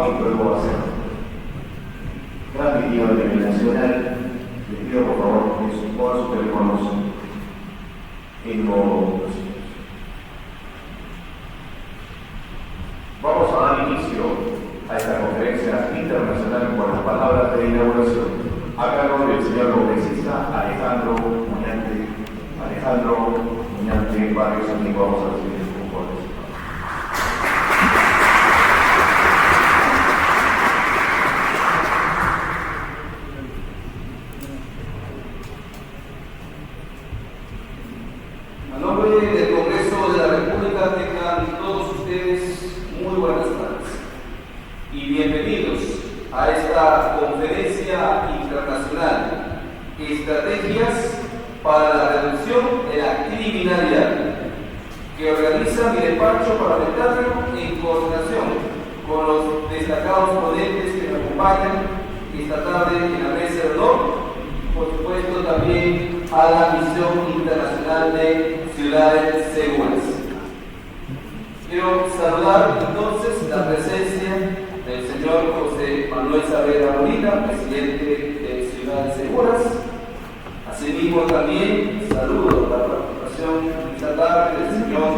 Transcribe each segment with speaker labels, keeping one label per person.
Speaker 1: y luego hacer transmitido a nivel nacional. Les pido por favor que pongan sus teléfonos en modo. Vamos a dar inicio a esta conferencia internacional con las palabras de inauguración a cargo del señor congresista Alejandro Muñante Barrios Amigo. Vamos a recibir un poco de
Speaker 2: del Congreso de la República, tengan todos ustedes muy buenas tardes y bienvenidos a esta conferencia internacional Estrategias para la reducción de la criminalidad, que organiza mi despacho parlamentario en coordinación con los destacados ponentes que me acompañan esta tarde en la mesa de honor, por supuesto también a la Misión Internacional de Ciudades Seguras. Quiero saludar entonces la presencia del señor José Manuel Saavedra Molina, presidente de Ciudades Seguras. Asimismo también saludo la participación esta tarde del señor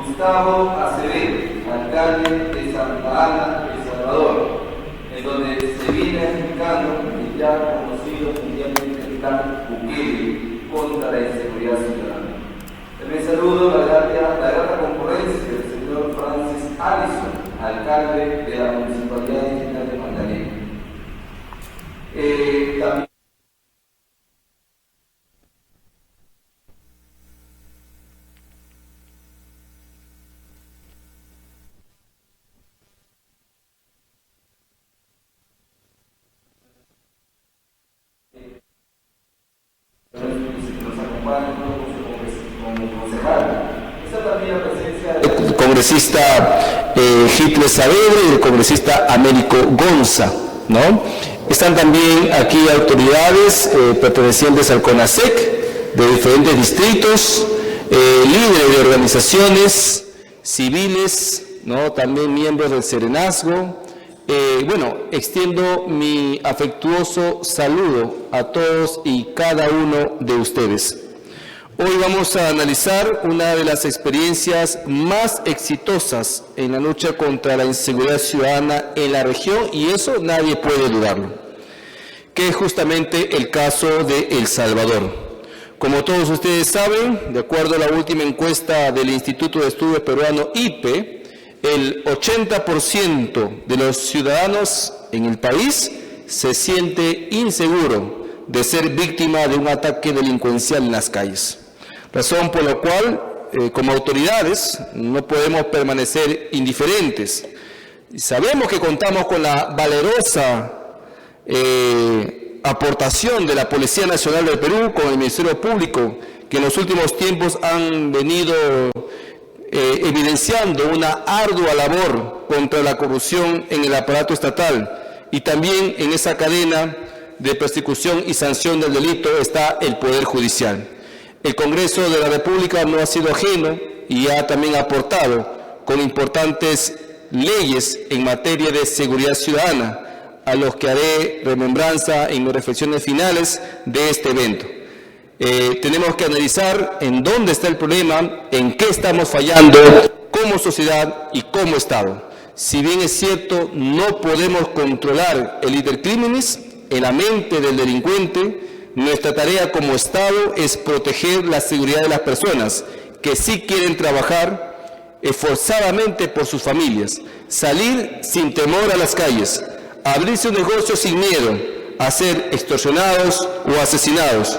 Speaker 2: Gustavo Acevedo, alcalde de Santa Ana, El Salvador, en donde se viene aplicando el ya conocido mundialmente el plan Bukele contra la inseguridad ciudadana. También saludo la grata concurrencia del señor Francis Allison, alcalde de la Municipalidad Digital de Magdalena. También
Speaker 3: el congresista Hitler Saavedra y el congresista Américo Gonza, ¿no? Están también aquí autoridades pertenecientes al CONASEC de diferentes distritos, líderes de organizaciones civiles, ¿no? También miembros del Serenazgo. Extiendo mi afectuoso saludo a todos y cada uno de ustedes. Hoy vamos a analizar una de las experiencias más exitosas en la lucha contra la inseguridad ciudadana en la región, y eso nadie puede dudarlo, que es justamente el caso de El Salvador. Como todos ustedes saben, de acuerdo a la última encuesta del Instituto de Estudios Peruano IPE, el 80% de los ciudadanos en el país se siente inseguro de ser víctima de un ataque delincuencial en las calles. Razón por la cual, como autoridades, no podemos permanecer indiferentes. Sabemos que contamos con la valerosa aportación de la Policía Nacional del Perú, con el Ministerio Público, que en los últimos tiempos han venido evidenciando una ardua labor contra la corrupción en el aparato estatal, y también en esa cadena de persecución y sanción del delito está el Poder Judicial. El Congreso de la República no ha sido ajeno y ha también aportado con importantes leyes en materia de seguridad ciudadana, a los que haré remembranza en mis reflexiones finales de este evento. Tenemos que analizar en dónde está el problema, en qué estamos fallando como sociedad y como Estado. Si bien es cierto, no podemos controlar el intercriminis en la mente del delincuente, nuestra tarea como Estado es proteger la seguridad de las personas que sí quieren trabajar esforzadamente por sus familias, salir sin temor a las calles, abrirse un negocio sin miedo a ser extorsionados o asesinados,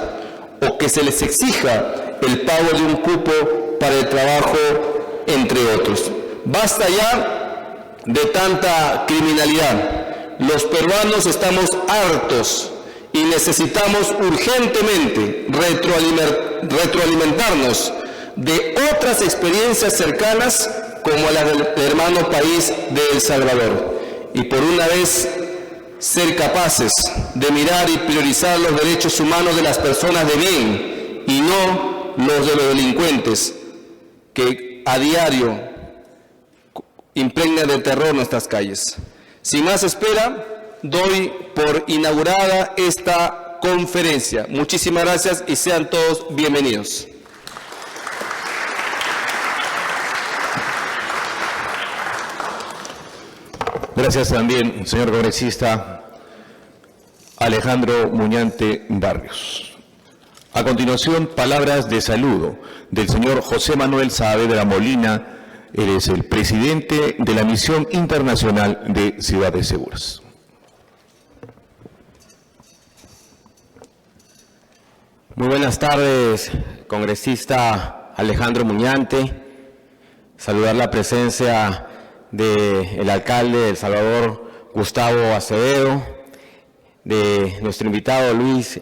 Speaker 3: o que se les exija el pago de un cupo para el trabajo, entre otros. Basta ya de tanta criminalidad. Los peruanos estamos hartos y necesitamos urgentemente retroalimentarnos de otras experiencias cercanas como la del hermano país de El Salvador, y por una vez ser capaces de mirar y priorizar los derechos humanos de las personas de bien y no los de los delincuentes que a diario impregnan de terror nuestras calles. Sin más espera, doy por inaugurada esta conferencia. Muchísimas gracias y sean todos bienvenidos.
Speaker 4: Gracias también, señor congresista Alejandro Muñante Barrios. A continuación, palabras de saludo del señor José Manuel Saavedra Molina. Él es el presidente de la Misión Internacional de Ciudades Seguras.
Speaker 5: Muy buenas tardes, congresista Alejandro Muñante. Saludar la presencia del alcalde de El Salvador, Gustavo Acevedo, de nuestro invitado Luis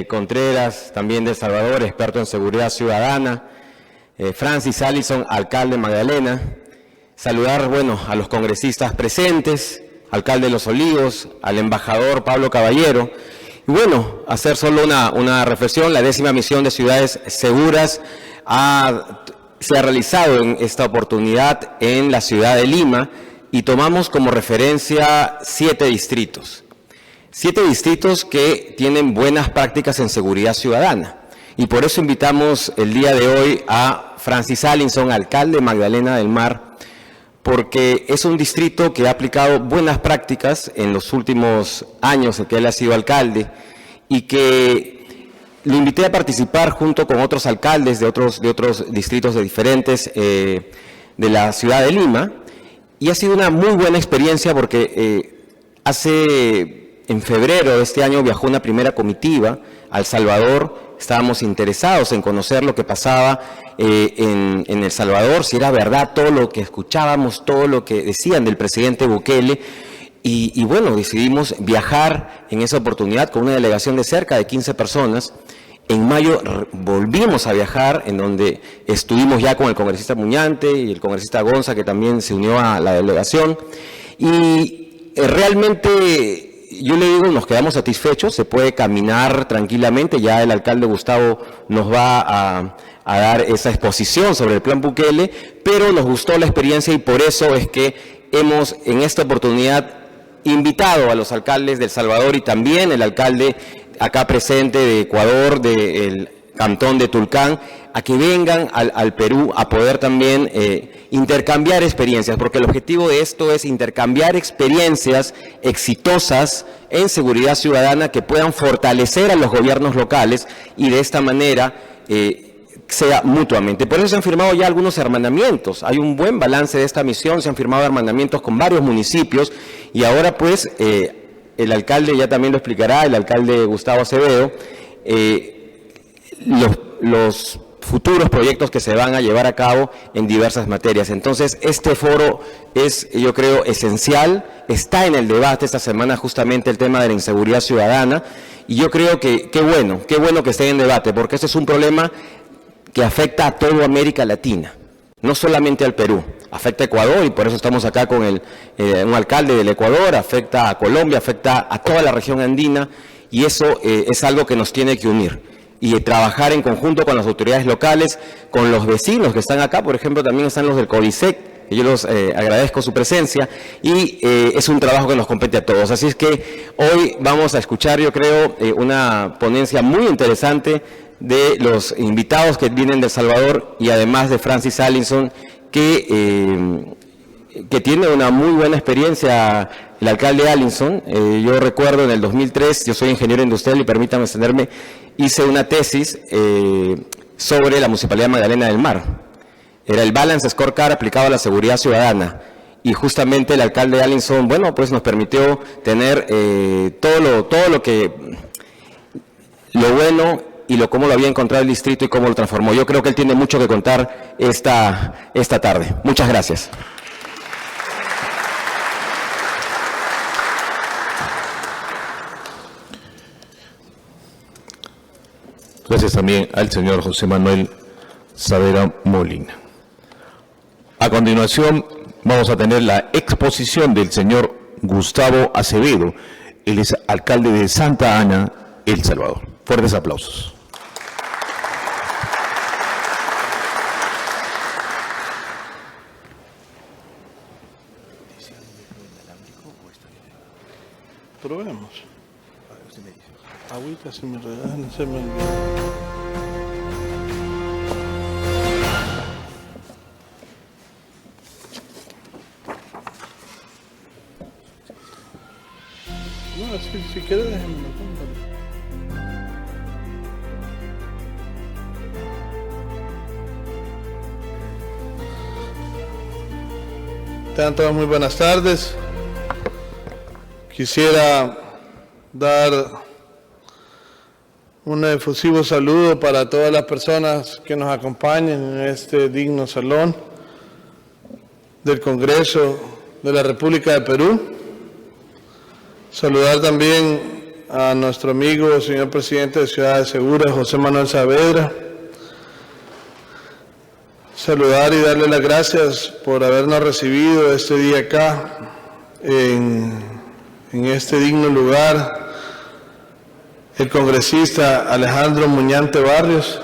Speaker 5: Contreras, también de El Salvador, experto en seguridad ciudadana, Francis Allison, alcalde de Magdalena. Saludar, a los congresistas presentes, alcalde de Los Olivos, al embajador Pablo Caballero. Y hacer solo una reflexión. La 10ª misión de Ciudades Seguras se ha realizado en esta oportunidad en la ciudad de Lima y tomamos como referencia 7 distritos. 7 distritos que tienen buenas prácticas en seguridad ciudadana. Y por eso invitamos el día de hoy a Francis Allison, alcalde de Magdalena del Mar, porque es un distrito que ha aplicado buenas prácticas en los últimos años en que él ha sido alcalde y que lo invité a participar junto con otros alcaldes de otros distritos de diferentes de la ciudad de Lima, y ha sido una muy buena experiencia porque en febrero de este año viajó una primera comitiva a El Salvador. Estábamos interesados en conocer lo que pasaba en El Salvador, si era verdad todo lo que escuchábamos, todo lo que decían del presidente Bukele. Y decidimos viajar en esa oportunidad con una delegación de cerca de 15 personas. En mayo volvimos a viajar, en donde estuvimos ya con el congresista Muñante y el congresista Gonza, que también se unió a la delegación. Y realmente, yo le digo, nos quedamos satisfechos, se puede caminar tranquilamente. Ya el alcalde Gustavo nos va a dar esa exposición sobre el plan Bukele, pero nos gustó la experiencia y por eso es que hemos en esta oportunidad invitado a los alcaldes de El Salvador y también el alcalde acá presente de Ecuador, del cantón de Tulcán, a que vengan al Perú a poder también intercambiar experiencias, porque el objetivo de esto es intercambiar experiencias exitosas en seguridad ciudadana que puedan fortalecer a los gobiernos locales y de esta manera sea mutuamente. Por eso se han firmado ya algunos hermanamientos. Hay un buen balance de esta misión, se han firmado hermanamientos con varios municipios y ahora pues el alcalde ya también lo explicará, el alcalde Gustavo Acevedo, los futuros proyectos que se van a llevar a cabo en diversas materias. Entonces, este foro es, yo creo, esencial, está en el debate esta semana justamente el tema de la inseguridad ciudadana, y yo creo que qué bueno que esté en debate, porque este es un problema que afecta a toda América Latina, no solamente al Perú, afecta a Ecuador, y por eso estamos acá con un alcalde del Ecuador, afecta a Colombia, afecta a toda la región andina, y eso es algo que nos tiene que unir. Y trabajar en conjunto con las autoridades locales, con los vecinos que están acá, por ejemplo, también están los del CODISEC, yo los agradezco su presencia, y es un trabajo que nos compete a todos. Así es que hoy vamos a escuchar, yo creo, una ponencia muy interesante de los invitados que vienen de El Salvador y además de Francis Allison, que tiene una muy buena experiencia, el alcalde Allison. Yo recuerdo en el 2003, yo soy ingeniero industrial y permítame extenderme, hice una tesis sobre la Municipalidad de Magdalena del Mar. Era el Balance Scorecard aplicado a la seguridad ciudadana. Y justamente el alcalde Allison, pues nos permitió tener todo lo bueno y cómo lo había encontrado el distrito y cómo lo transformó. Yo creo que él tiene mucho que contar esta tarde. Muchas gracias.
Speaker 4: Gracias también al señor José Manuel Saavedra Molina. A continuación, vamos a tener la exposición del señor Gustavo Acevedo. Él es alcalde de Santa Ana, El Salvador. Fuertes aplausos.
Speaker 6: Probemos. Agüita, si me regalan, se me olvidó. No, si quiere déjenmelo, póngalo. Tengan todos muy buenas tardes. Quisiera dar un efusivo saludo para todas las personas que nos acompañan en este digno salón del Congreso de la República de Perú. Saludar también a nuestro amigo, señor presidente de Ciudades Seguras, José Manuel Saavedra. Saludar y darle las gracias por habernos recibido este día acá, en este digno lugar, el congresista Alejandro Muñante Barrios.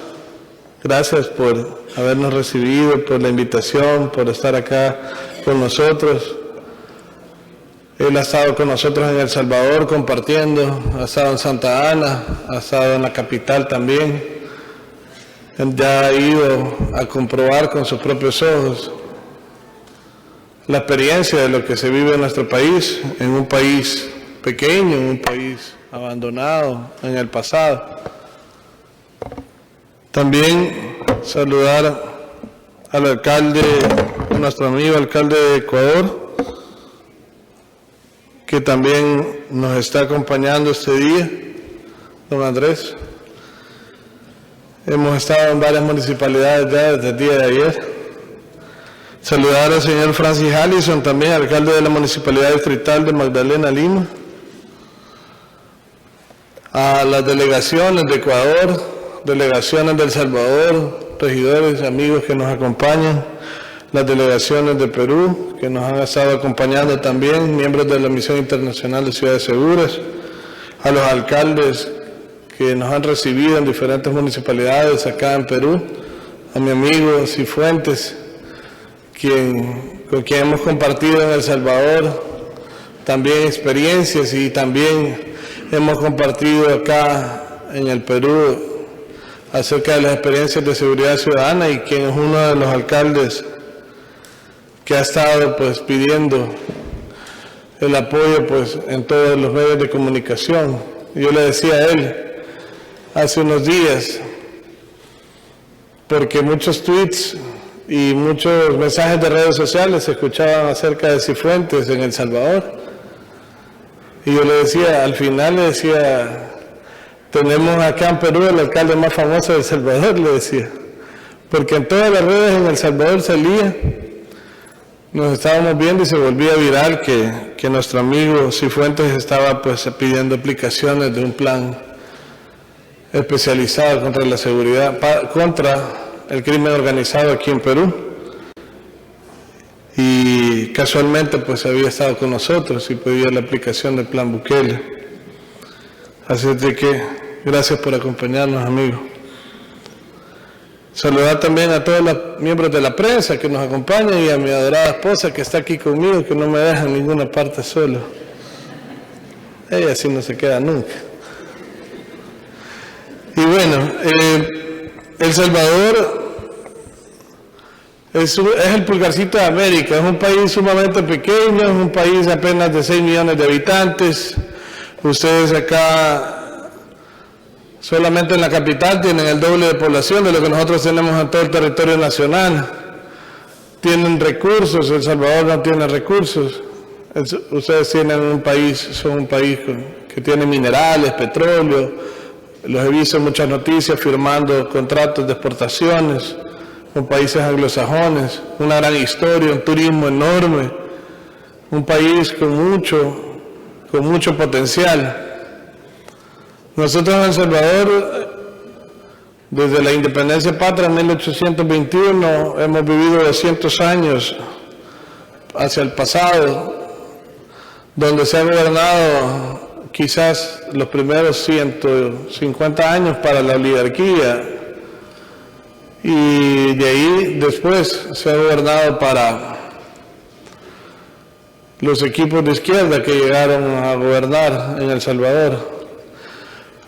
Speaker 6: Gracias por habernos recibido, por la invitación, por estar acá con nosotros. Él ha estado con nosotros en El Salvador compartiendo, ha estado en Santa Ana, ha estado en la capital también. Él ya ha ido a comprobar con sus propios ojos la experiencia de lo que se vive en nuestro país, en un país pequeño, en un país abandonado en el pasado. También saludar al alcalde, nuestro amigo alcalde de Ecuador, que también nos está acompañando este día, don Andrés. Hemos estado en varias municipalidades ya desde el día de ayer. Saludar al señor Francis Allison, también alcalde de la Municipalidad Distrital de Magdalena, Lima. A las delegaciones de Ecuador, delegaciones de El Salvador, regidores, amigos que nos acompañan, las delegaciones de Perú, que nos han estado acompañando también, miembros de la Misión Internacional de Ciudades Seguras, a los alcaldes que nos han recibido en diferentes municipalidades acá en Perú, a mi amigo Cifuentes, con quien hemos compartido en El Salvador también experiencias, y también hemos compartido acá en el Perú acerca de las experiencias de seguridad ciudadana, y quien es uno de los alcaldes que ha estado pues pidiendo el apoyo pues en todos los medios de comunicación. Yo le decía a él hace unos días, porque muchos tweets y muchos mensajes de redes sociales se escuchaban acerca de Cifuentes en El Salvador, y yo le decía, al final le decía, tenemos acá en Perú el alcalde más famoso de El Salvador, le decía, porque en todas las redes en El Salvador salía, nos estábamos viendo y se volvía viral que nuestro amigo Cifuentes estaba pues pidiendo aplicaciones de un plan especializado contra la seguridad, contra el crimen organizado aquí en Perú, y casualmente pues había estado con nosotros y pedía la aplicación del plan Bukele. Así es de que gracias por acompañarnos, amigos. Saludar también a todos los miembros de la prensa que nos acompañan, y a mi adorada esposa que está aquí conmigo, que no me deja en ninguna parte solo. Ella sí no se queda nunca. Y bueno, El Salvador es el pulgarcito de América, es un país sumamente pequeño, es un país apenas de 6 millones de habitantes. Ustedes acá, solamente en la capital, tienen el doble de población de lo que nosotros tenemos en todo el territorio nacional. Tienen recursos, El Salvador no tiene recursos. Ustedes tienen son un país que tiene minerales, petróleo. Los he visto en muchas noticias firmando contratos de exportaciones con países anglosajones, una gran historia, un turismo enorme, un país con mucho potencial. Nosotros en El Salvador, desde la independencia patria en 1821, hemos vivido 200 años hacia el pasado, donde se ha gobernado quizás los primeros 150 años para la oligarquía, y de ahí después se ha gobernado para los equipos de izquierda que llegaron a gobernar en El Salvador.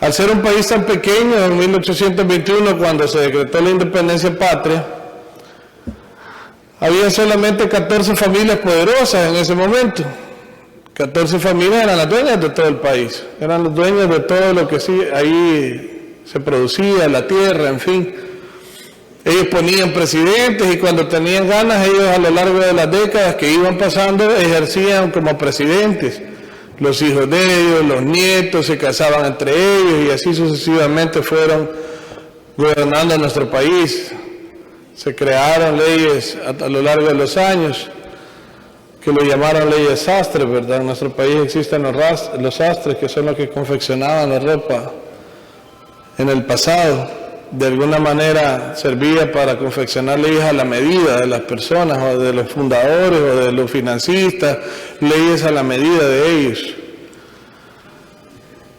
Speaker 6: Al ser un país tan pequeño, en 1821, cuando se decretó la independencia patria, había solamente 14 familias poderosas en ese momento. 14 familias eran las dueñas de todo el país, eran los dueños de todo lo que sí, ahí se producía, la tierra, en fin. Ellos ponían presidentes y cuando tenían ganas, ellos a lo largo de las décadas que iban pasando, ejercían como presidentes. Los hijos de ellos, los nietos, se casaban entre ellos y así sucesivamente fueron gobernando nuestro país. Se crearon leyes a lo largo de los años, que lo llamaron leyes sastres, ¿verdad? En nuestro país existen los sastres, que son los que confeccionaban la ropa en el pasado. De alguna manera servía para confeccionar leyes a la medida de las personas, o de los fundadores, o de los financistas, leyes a la medida de ellos.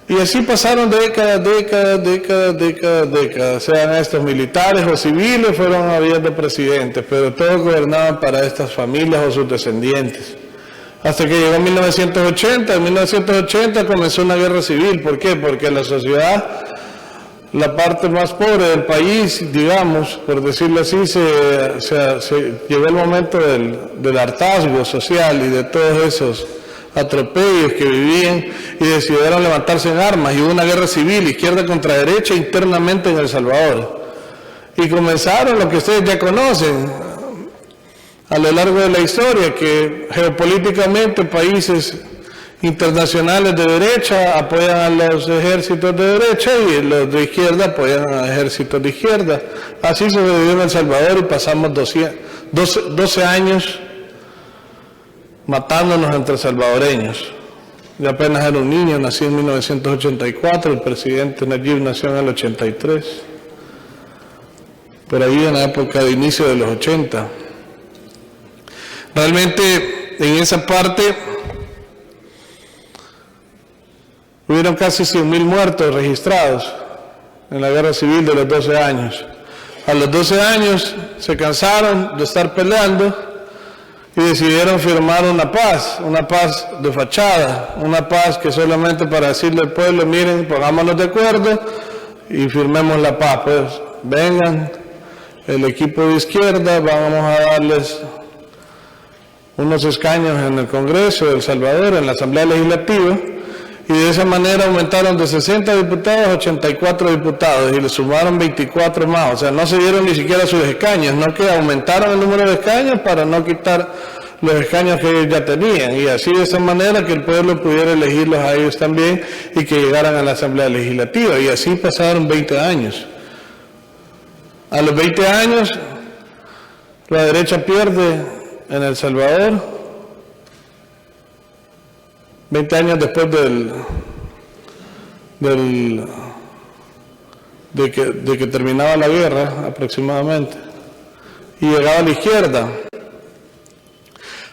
Speaker 6: Y así pasaron décadas, sean estos militares o civiles, fueron habiendo presidentes, pero todos gobernaban para estas familias o sus descendientes. Hasta que llegó 1980, en 1980 comenzó una guerra civil. ¿Por qué? Porque la sociedad, la parte más pobre del país, digamos, por decirlo así, llegó el momento del hartazgo social y de todos esos atropellos que vivían y decidieron levantarse en armas y hubo una guerra civil, izquierda contra derecha, internamente en El Salvador. Y comenzaron lo que ustedes ya conocen a lo largo de la historia, que geopolíticamente países internacionales de derecha apoyan a los ejércitos de derecha y los de izquierda apoyan a los ejércitos de izquierda. Así sucedió en El Salvador y pasamos 12 años matándonos entre salvadoreños. Yo apenas era un niño, nací en 1984, el presidente Nayib nació en el 83, por ahí en la época de inicio de los 80. Realmente en esa parte hubieron casi 100.000 muertos registrados en la guerra civil de los 12 años. A los 12 años se cansaron de estar peleando y decidieron firmar una paz de fachada, una paz que solamente para decirle al pueblo, miren, pongámonos de acuerdo y firmemos la paz. Pues vengan, el equipo de izquierda, vamos a darles unos escaños en el Congreso de El Salvador, en la Asamblea Legislativa, y de esa manera aumentaron de 60 diputados a 84 diputados y le sumaron 24 más, o sea, no se dieron ni siquiera sus escaños, no que aumentaron el número de escaños para no quitar los escaños que ellos ya tenían, y así de esa manera que el pueblo pudiera elegirlos a ellos también y que llegaran a la Asamblea Legislativa, y así pasaron 20 años. A los 20 años, la derecha pierde en El Salvador, 20 años después de que terminaba la guerra aproximadamente, y llegaba a la izquierda.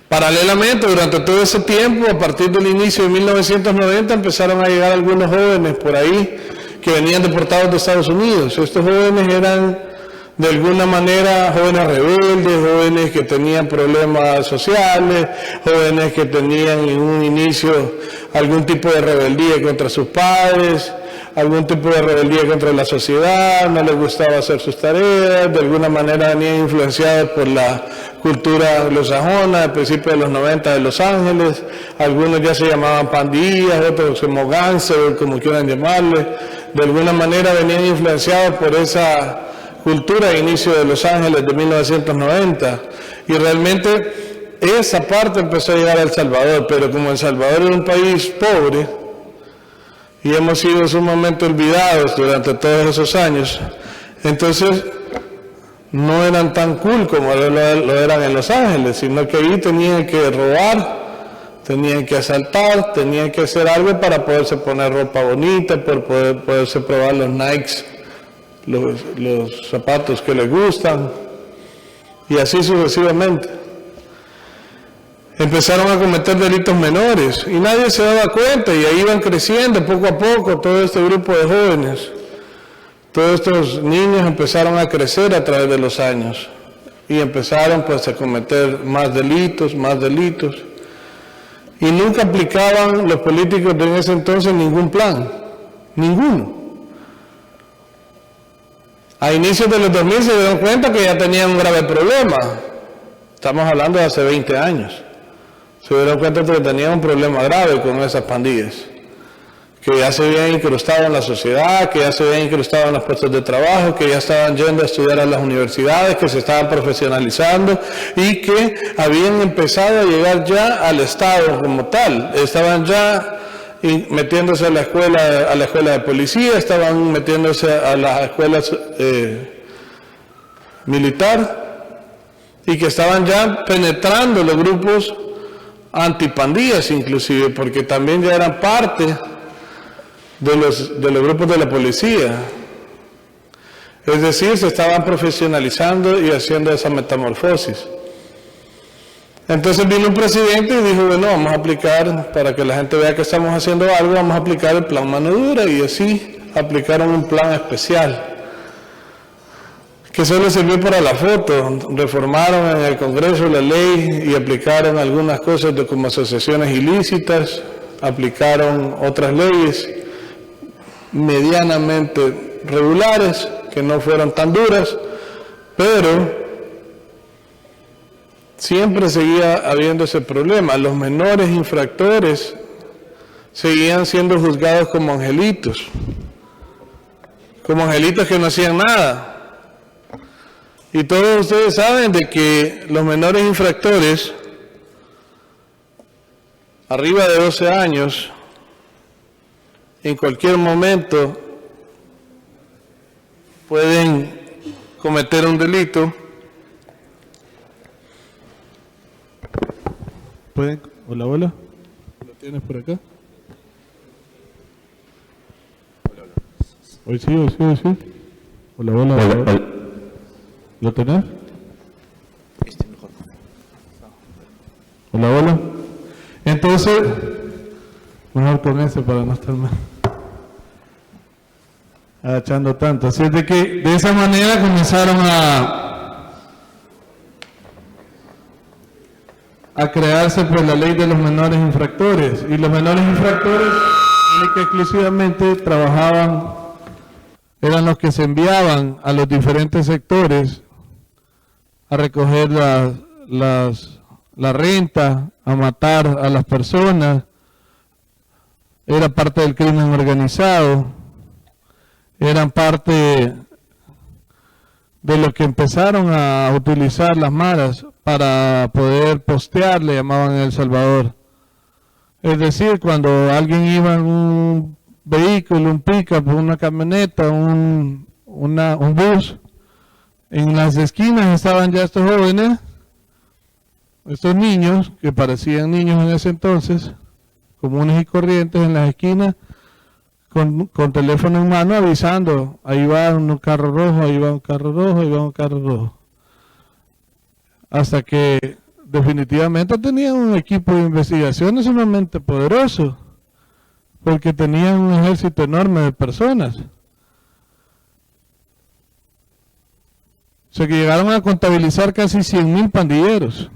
Speaker 6: Paralelamente, durante todo ese tiempo, a partir del inicio de 1990, empezaron a llegar algunos jóvenes por ahí que venían deportados de Estados Unidos. Estos jóvenes eran de alguna manera jóvenes rebeldes, jóvenes que tenían problemas sociales, jóvenes que tenían en un inicio algún tipo de rebeldía contra sus padres, algún tipo de rebeldía contra la sociedad, no les gustaba hacer sus tareas, de alguna manera venían influenciados por la cultura anglosajona al principio de los 90 de Los Ángeles, algunos ya se llamaban pandillas, otros como gangsters, como quieran llamarle, de alguna manera venían influenciados por esa cultura de inicio de Los Ángeles de 1990, y realmente esa parte empezó a llegar a El Salvador, pero como El Salvador era un país pobre y hemos sido sumamente olvidados durante todos esos años, entonces no eran tan cool como lo eran en Los Ángeles, sino que ahí tenían que robar, tenían que asaltar, tenían que hacer algo para poderse poner ropa bonita, para poderse probar los Nikes, los zapatos que les gustan, y así sucesivamente. Empezaron a cometer delitos menores y nadie se daba cuenta, y ahí iban creciendo poco a poco todo este grupo de jóvenes. Todos estos niños empezaron a crecer a través de los años y empezaron pues a cometer más delitos, Y nunca aplicaban los políticos de ese entonces ningún plan, ninguno. A inicios de los 2000 se dieron cuenta que ya tenían un grave problema. Estamos hablando de hace 20 años. Se dieron cuenta que tenían un problema grave con esas pandillas, que ya se habían incrustado en la sociedad, que ya se habían incrustado en los puestos de trabajo, que ya estaban yendo a estudiar a las universidades, que se estaban profesionalizando y que habían empezado a llegar ya al Estado como tal. Estaban ya metiéndose a la escuela de policía, estaban metiéndose a las escuelas militar, y que estaban ya penetrando los grupos antipandillas inclusive, porque también ya eran parte de los grupos de la policía. Es decir, se estaban profesionalizando y haciendo esa metamorfosis. Entonces vino un presidente y dijo, bueno, vamos a aplicar, para que la gente vea que estamos haciendo algo, vamos a aplicar el plan mano dura, y así aplicaron un plan especial que solo sirvió para la foto. Reformaron en el Congreso la ley y aplicaron algunas cosas como asociaciones ilícitas, aplicaron otras leyes medianamente regulares, que no fueron tan duras, pero siempre seguía habiendo ese problema. Los menores infractores seguían siendo juzgados como angelitos que no hacían nada. Y todos ustedes saben de que los menores infractores, arriba de 12 años, en cualquier momento pueden cometer un delito.
Speaker 7: Hola, hola. ¿Lo tienes por acá? Hoy sí. Hola, hola. ¿Lo tenés? Hola. Entonces, mejor con ese para no estar más agachando tanto. Así es de que de esa manera comenzaron a crearse pues la ley de los menores infractores, y los menores infractores única y exclusivamente trabajaban, eran los que se enviaban a los diferentes sectores a recoger la renta, a matar a las personas. Era parte del crimen organizado, eran parte de lo que empezaron a utilizar las maras para poder postear, le llamaban en El Salvador. Es decir, cuando alguien iba en un vehículo, un pick-up, una camioneta, un bus, en las esquinas estaban ya estos jóvenes, estos niños, que parecían niños en ese entonces, comunes y corrientes, en las esquinas, con teléfono en mano avisando, ahí va un carro rojo, ahí va un carro rojo, ahí va un carro rojo. Hasta que definitivamente tenían un equipo de investigación sumamente poderoso, porque tenían un ejército enorme de personas. O sea que llegaron a contabilizar casi 100.000 pandilleros.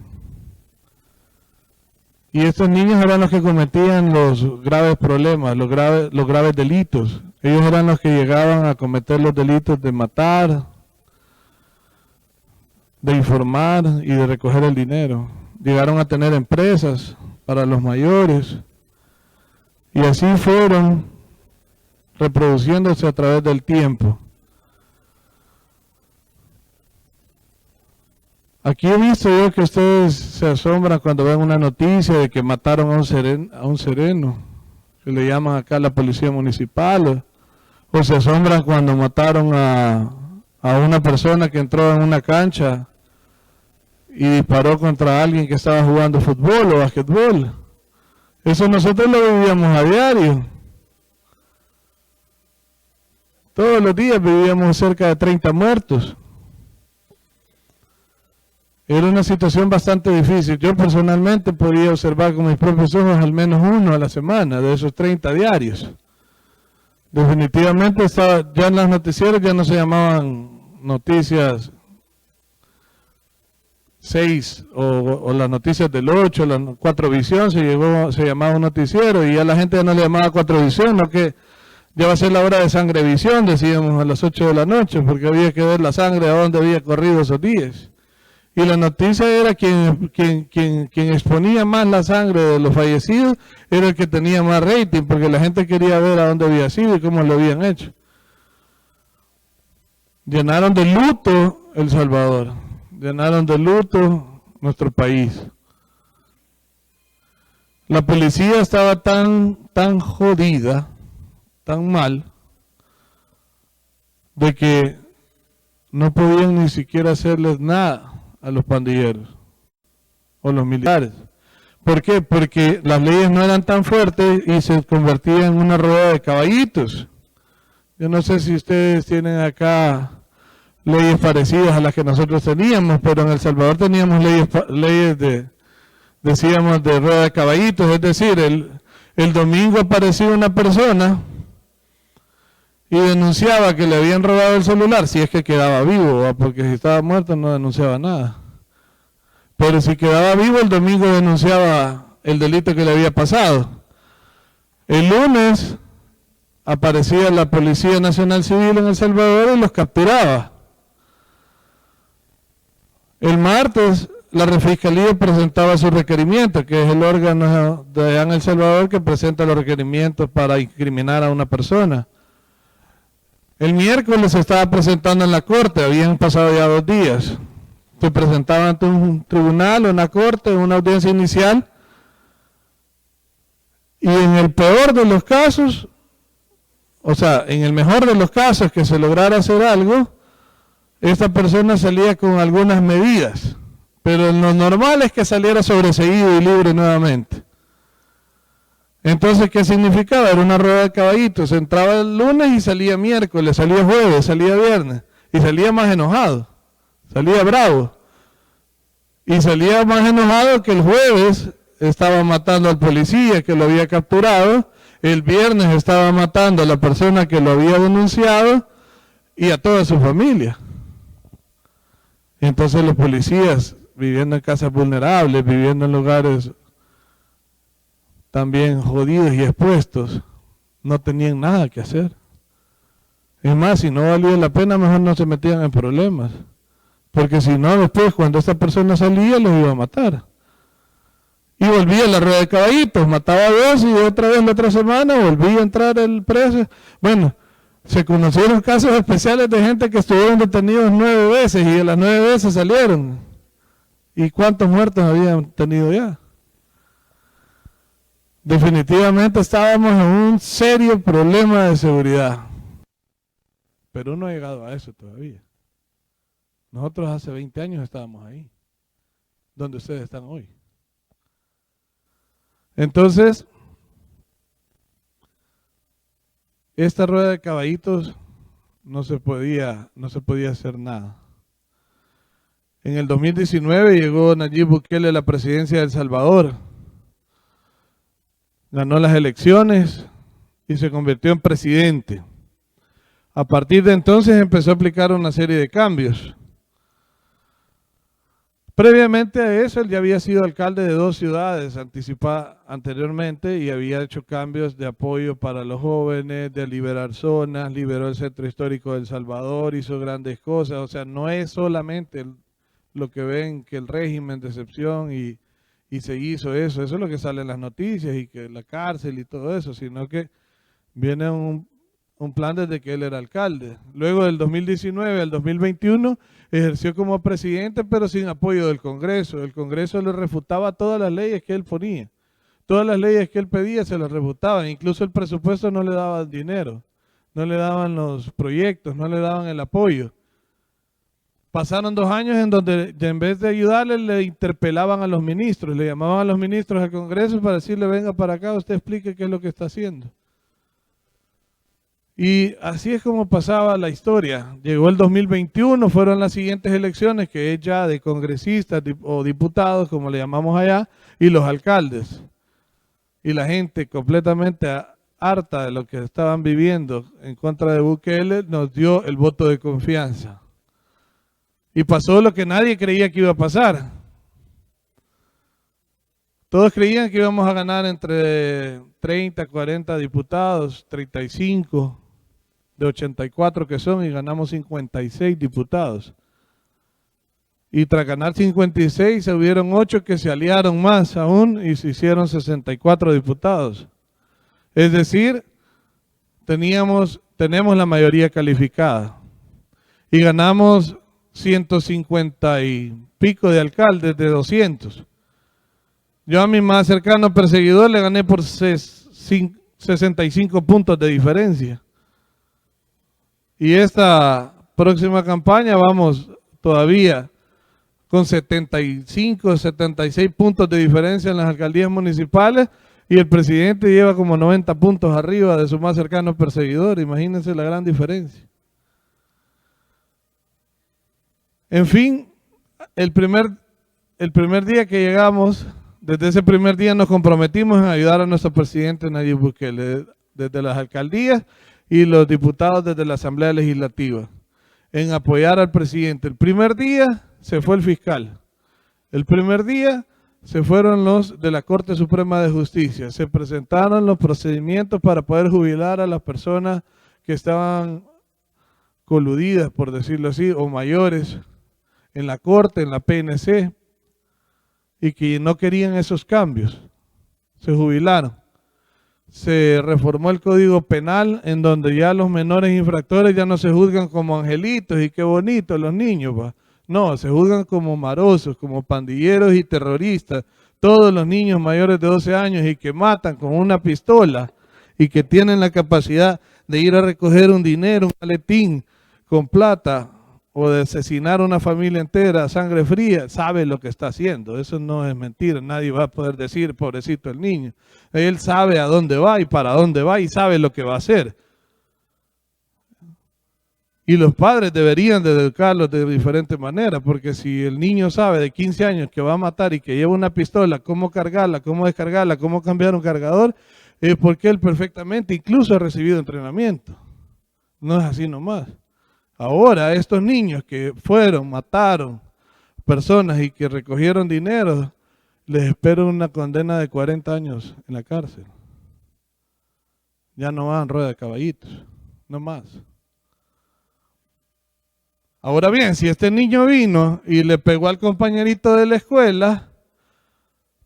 Speaker 7: Y estos niños eran los que cometían los graves problemas, los graves delitos. Ellos eran los que llegaban a cometer los delitos de matar, de informar y de recoger el dinero. Llegaron a tener empresas para los mayores. Y así fueron reproduciéndose a través del tiempo. Aquí he visto yo que ustedes se asombran cuando ven una noticia de que mataron a un sereno, que le llaman acá la policía municipal, o se asombran cuando mataron a una persona que entró en una cancha y disparó contra alguien que estaba jugando fútbol o basquetbol. Eso nosotros lo vivíamos a diario. Todos los días vivíamos cerca de 30 muertos. Era una situación bastante difícil. Yo personalmente podía observar con mis propios ojos al menos uno a la semana de esos 30 diarios. Definitivamente ya en las noticieras ya no se llamaban noticias 6 o las noticias del 8, la 4 Visión, se llamaba un noticiero y ya la gente ya no le llamaba 4 Visión, no que ya va a ser la hora de Sangre Visión, decíamos a las 8 de la noche, porque había que ver la sangre a dónde había corrido esos días. Y la noticia era quien exponía más la sangre de los fallecidos, era el que tenía más rating, porque la gente quería ver a dónde había sido y cómo lo habían hecho. Llenaron de luto El Salvador, llenaron de luto nuestro país. La policía estaba tan jodida, tan mal, de que no podían ni siquiera hacerles nada a los pandilleros o los militares. ¿Por qué? Porque las leyes no eran tan fuertes y se convertían en una rueda de caballitos. Yo no sé si ustedes tienen acá leyes parecidas a las que nosotros teníamos, pero en El Salvador teníamos leyes decíamos, de rueda de caballitos, es decir, el domingo aparecía una persona y denunciaba que le habían robado el celular, si es que quedaba vivo, porque si estaba muerto no denunciaba nada. Pero si quedaba vivo, el domingo denunciaba el delito que le había pasado. El lunes aparecía la Policía Nacional Civil en El Salvador y los capturaba. El martes la Refiscalía presentaba su requerimiento, que es el órgano de allá en El Salvador que presenta los requerimientos para incriminar a una persona. El miércoles se estaba presentando en la corte, habían pasado ya 2 días. Se presentaba ante un tribunal o una corte, en una audiencia inicial, y en el peor de los casos, o sea, en el mejor de los casos que se lograra hacer algo, esta persona salía con algunas medidas, pero lo normal es que saliera sobreseído y libre nuevamente. Entonces, ¿qué significaba? Era una rueda de caballitos, entraba el lunes y salía miércoles, salía jueves, salía viernes, y salía más enojado, salía bravo, y salía más enojado que el jueves estaba matando al policía que lo había capturado, el viernes estaba matando a la persona que lo había denunciado y a toda su familia. Entonces los policías, viviendo en casas vulnerables, viviendo en lugares también jodidos y expuestos, no tenían nada que hacer. Es más, si no valía la pena, mejor no se metían en problemas. Porque si no, después, cuando esta persona salía, los iba a matar. Y volvía a la rueda de caballitos, mataba a 2 y otra vez la otra semana volvía a entrar el preso. Bueno, se conocieron casos especiales de gente que estuvieron detenidos 9 veces y de las 9 veces salieron. ¿Y cuántos muertos habían tenido ya? Definitivamente estábamos en un serio problema de seguridad. Pero no ha llegado a eso todavía. Nosotros hace 20 años estábamos ahí, donde ustedes están hoy. Entonces, esta rueda de caballitos no se podía hacer nada. En el 2019 llegó Nayib Bukele a la presidencia de El Salvador. Ganó las elecciones y se convirtió en presidente. A partir de entonces empezó a aplicar una serie de cambios. Previamente a eso, él ya había sido alcalde de 2 ciudades anteriormente y había hecho cambios de apoyo para los jóvenes, de liberar zonas, liberó el centro histórico de El Salvador, hizo grandes cosas. O sea, no es solamente lo que ven que el régimen de excepción y se hizo eso es lo que sale en las noticias y que la cárcel y todo eso, sino que viene un plan desde que él era alcalde. Luego del 2019 al 2021 ejerció como presidente, pero sin apoyo del Congreso. El Congreso le refutaba todas las leyes que él ponía. Todas las leyes que él pedía se las refutaban. Incluso el presupuesto no le daban dinero, no le daban los proyectos, no le daban el apoyo. Pasaron 2 años en donde en vez de ayudarle le interpelaban a los ministros, le llamaban a los ministros al Congreso para decirle venga para acá, usted explique qué es lo que está haciendo. Y así es como pasaba la historia. Llegó el 2021, fueron las siguientes elecciones, que es ya de congresistas o diputados, como le llamamos allá, y los alcaldes. Y la gente completamente harta de lo que estaban viviendo en contra de Bukele, nos dio el voto de confianza. Y pasó lo que nadie creía que iba a pasar. Todos creían que íbamos a ganar entre 30, 40 diputados, 35 de 84 que son, y ganamos 56 diputados. Y tras ganar 56, se hubieron 8 que se aliaron más aún y se hicieron 64 diputados. Es decir, tenemos la mayoría calificada. Y ganamos 150 y pico de alcaldes de 200. Yo a mi más cercano perseguidor le gané por 65 puntos de diferencia. Y esta próxima campaña vamos todavía con 75, 76 puntos de diferencia en las alcaldías municipales, y el presidente lleva como 90 puntos arriba de su más cercano perseguidor. Imagínense la gran diferencia. En fin, el primer día que llegamos, desde ese primer día nos comprometimos en ayudar a nuestro presidente Nayib Bukele, desde las alcaldías y los diputados desde la Asamblea Legislativa, en apoyar al presidente. El primer día se fue el fiscal. El primer día se fueron los de la Corte Suprema de Justicia. Se presentaron los procedimientos para poder jubilar a las personas que estaban coludidas, por decirlo así, o mayores, en la Corte, en la PNC, y que no querían esos cambios. Se jubilaron. Se reformó el Código Penal, en donde ya los menores infractores ya no se juzgan como angelitos y qué bonitos los niños, ¿va? No, se juzgan como marosos, como pandilleros y terroristas. Todos los niños mayores de 12 años y que matan con una pistola y que tienen la capacidad de ir a recoger un dinero, un maletín con plata, o de asesinar a una familia entera a sangre fría, sabe lo que está haciendo. Eso no es mentira. Nadie va a poder decir, pobrecito el niño. Él sabe a dónde va y para dónde va y sabe lo que va a hacer. Y los padres deberían de educarlos de diferente manera, porque si el niño sabe de 15 años que va a matar y que lleva una pistola, cómo cargarla, cómo descargarla, cómo cambiar un cargador, es porque él perfectamente incluso ha recibido entrenamiento. No es así nomás. Ahora, estos niños que fueron, mataron personas y que recogieron dinero, les espera una condena de 40 años en la cárcel. Ya no van en rueda de caballitos, no más. Ahora bien, si este niño vino y le pegó al compañerito de la escuela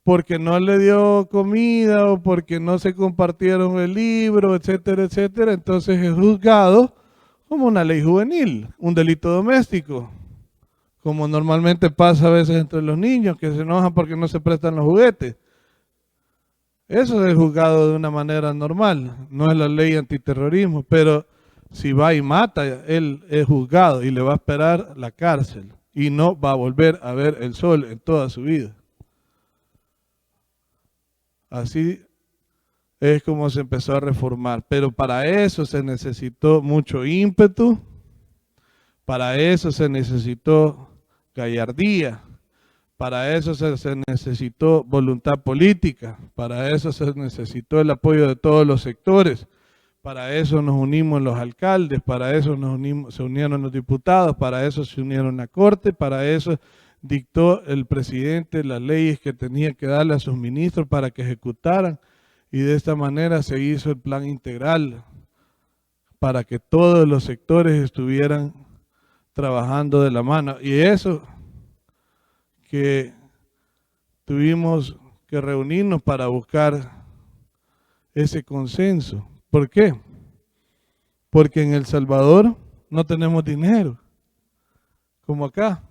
Speaker 7: porque no le dio comida o porque no se compartieron el libro, etcétera, etcétera, entonces es juzgado como una ley juvenil, un delito doméstico, como normalmente pasa a veces entre los niños que se enojan porque no se prestan los juguetes. Eso es juzgado de una manera normal, no es la ley antiterrorismo, pero si va y mata, él es juzgado y le va a esperar la cárcel y no va a volver a ver el sol en toda su vida. Así es como se empezó a reformar, pero para eso se necesitó mucho ímpetu, para eso se necesitó gallardía, para eso se necesitó voluntad política, para eso se necesitó el apoyo de todos los sectores. Para eso nos unimos los alcaldes, para eso se unieron los diputados, para eso se unieron la Corte, para eso dictó el presidente las leyes que tenía que darle a sus ministros para que ejecutaran, y de esta manera se hizo el plan integral para que todos los sectores estuvieran trabajando de la mano. Y eso que tuvimos que reunirnos para buscar ese consenso. ¿Por qué? Porque en El Salvador no tenemos dinero, como acá.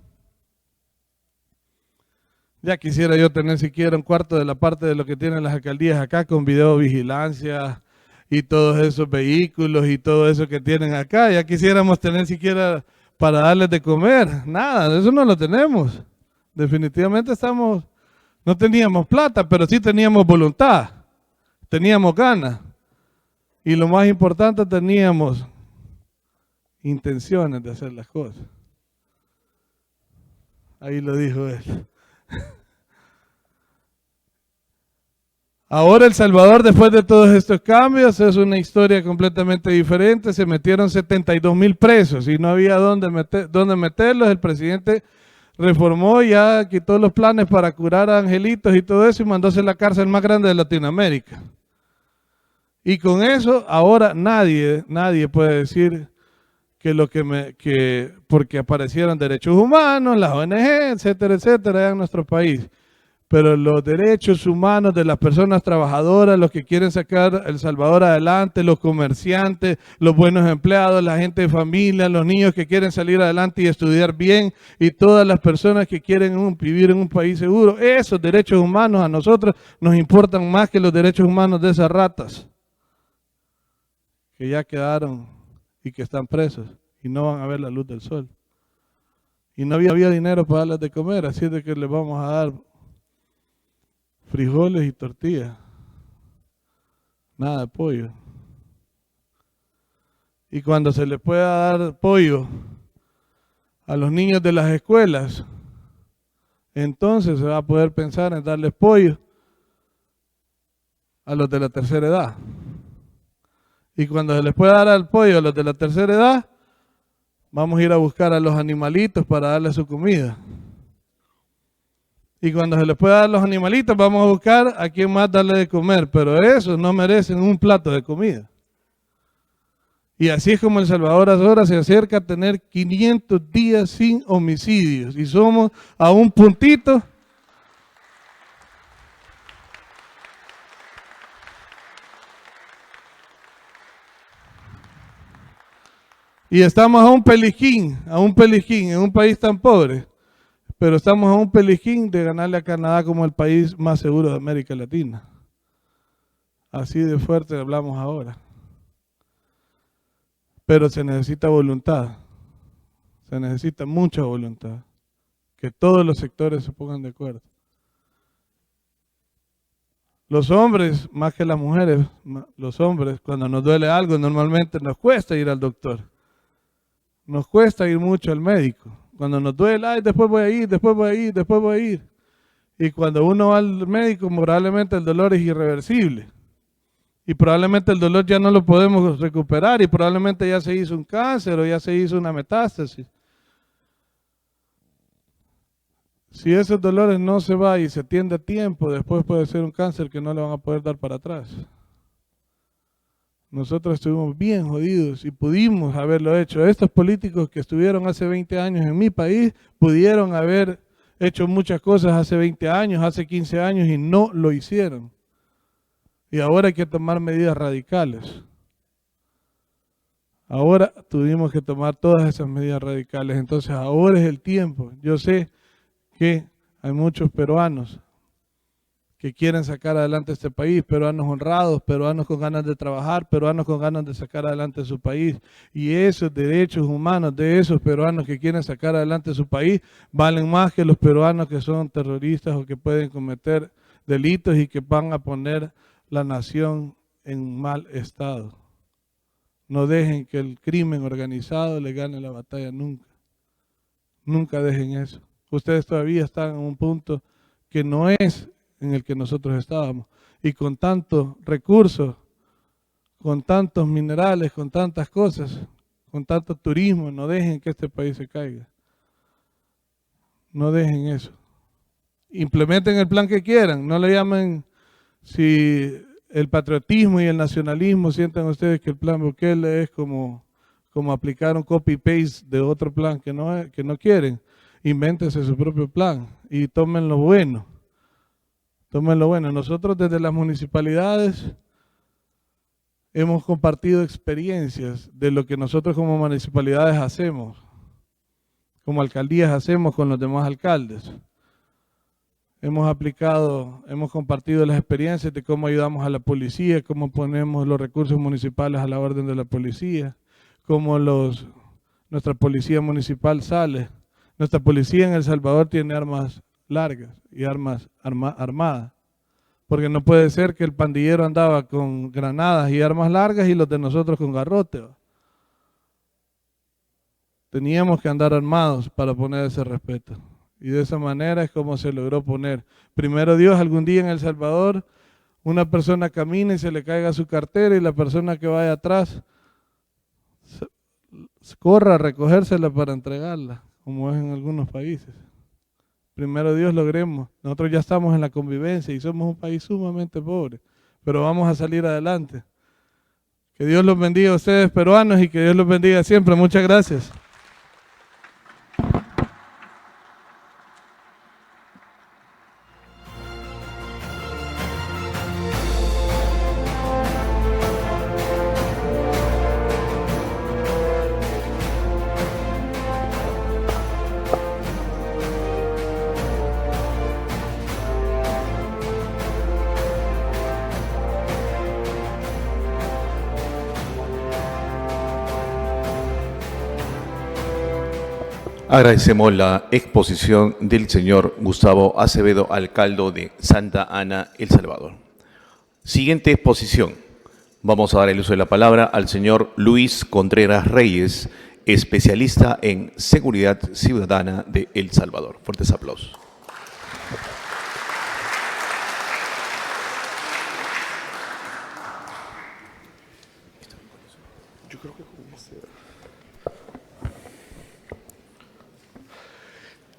Speaker 7: Ya quisiera yo tener siquiera un cuarto de la parte de lo que tienen las alcaldías acá, con videovigilancia y todos esos vehículos y todo eso que tienen acá. Ya quisiéramos tener siquiera para darles de comer. Nada, eso no lo tenemos. Definitivamente no teníamos plata, pero sí teníamos voluntad, teníamos ganas. Y lo más importante, teníamos intenciones de hacer las cosas. Ahí lo dijo él. Ahora El Salvador, después de todos estos cambios, es una historia completamente diferente. Se metieron 72,000 presos y no había dónde meterlos. El presidente reformó, ya quitó los planes para curar a angelitos y todo eso y mandó a hacer la cárcel más grande de Latinoamérica. Y con eso ahora nadie puede decir que porque aparecieron derechos humanos, las ONG, etcétera, en nuestro país. Pero los derechos humanos de las personas trabajadoras, los que quieren sacar El Salvador adelante, los comerciantes, los buenos empleados, la gente de familia, los niños que quieren salir adelante y estudiar bien, y todas las personas que quieren vivir en un país seguro, esos derechos humanos a nosotros nos importan más que los derechos humanos de esas ratas que ya quedaron y que están presos y no van a ver la luz del sol. Y no había dinero para darles de comer, así es de que les vamos a dar frijoles y tortillas, nada de pollo. Y cuando se les pueda dar pollo a los niños de las escuelas, entonces se va a poder pensar en darles pollo a los de la tercera edad. Y cuando se les pueda dar el pollo a los de la tercera edad, vamos a ir a buscar a los animalitos para darles su comida. Y cuando se les pueda dar los animalitos, vamos a buscar a quién más darle de comer. Pero esos no merecen un plato de comida. Y así es como El Salvador ahora se acerca a tener 500 días sin homicidios. Y somos a un puntito. Y estamos a un peliquín, en un país tan pobre. Pero estamos a un peliquín de ganarle a Canadá como el país más seguro de América Latina. Así de fuerte hablamos ahora. Pero se necesita voluntad. Se necesita mucha voluntad. Que todos los sectores se pongan de acuerdo. Los hombres, más que las mujeres, los hombres, cuando nos duele algo, normalmente nos cuesta ir al doctor. Nos cuesta ir mucho al médico. Cuando nos duele, ay, después voy a ir. Y cuando uno va al médico, probablemente el dolor es irreversible. Y probablemente el dolor ya no lo podemos recuperar y probablemente ya se hizo un cáncer o ya se hizo una metástasis. Si esos dolores no se van y se atiende a tiempo, después puede ser un cáncer que no le van a poder dar para atrás. Nosotros estuvimos bien jodidos y pudimos haberlo hecho. Estos políticos que estuvieron hace 20 años en mi país pudieron haber hecho muchas cosas hace 20 años, hace 15 años y no lo hicieron. Y ahora hay que tomar medidas radicales. Ahora tuvimos que tomar todas esas medidas radicales. Entonces ahora es el tiempo. Yo sé que hay muchos peruanos que quieren sacar adelante este país, peruanos honrados, peruanos con ganas de trabajar, peruanos con ganas de sacar adelante su país. Y esos derechos humanos de esos peruanos que quieren sacar adelante su país valen más que los peruanos que son terroristas o que pueden cometer delitos y que van a poner la nación en mal estado. No dejen que el crimen organizado le gane la batalla nunca. Nunca dejen eso. Ustedes todavía están en un punto que no es en el que nosotros estábamos. Y con tantos recursos, con tantos minerales, con tantas cosas, con tanto turismo, no dejen que este país se caiga. No dejen eso. Implementen el plan que quieran, no le llamen, si el patriotismo y el nacionalismo sientan ustedes que el plan Bukele es como aplicar un copy-paste de otro plan que no quieren. Invéntense su propio plan y tomen lo bueno. Tomen lo bueno. Nosotros desde las municipalidades hemos compartido experiencias de lo que nosotros como municipalidades hacemos, como alcaldías hacemos con los demás alcaldes. Hemos compartido las experiencias de cómo ayudamos a la policía, cómo ponemos los recursos municipales a la orden de la policía, cómo nuestra policía municipal sale. Nuestra policía en El Salvador tiene armas largas y armas armadas. Porque no puede ser que el pandillero andaba con granadas y armas largas y los de nosotros con garrote. Teníamos que andar armados para poner ese respeto. Y de esa manera es como se logró poner. Primero Dios, algún día en El Salvador una persona camina y se le caiga su cartera y la persona que vaya atrás corra a recogérsela para entregarla, como es en algunos países. Primero Dios logremos. Nosotros ya estamos en la convivencia y somos un país sumamente pobre, pero vamos a salir adelante. Que Dios los bendiga a ustedes peruanos y que Dios los bendiga siempre. Muchas gracias.
Speaker 4: Agradecemos la exposición del señor Gustavo Acevedo, alcalde de Santa Ana, El Salvador. Siguiente exposición. Vamos a dar el uso de la palabra al señor Luis Contreras Reyes, especialista en seguridad ciudadana de El Salvador. Fuertes aplausos.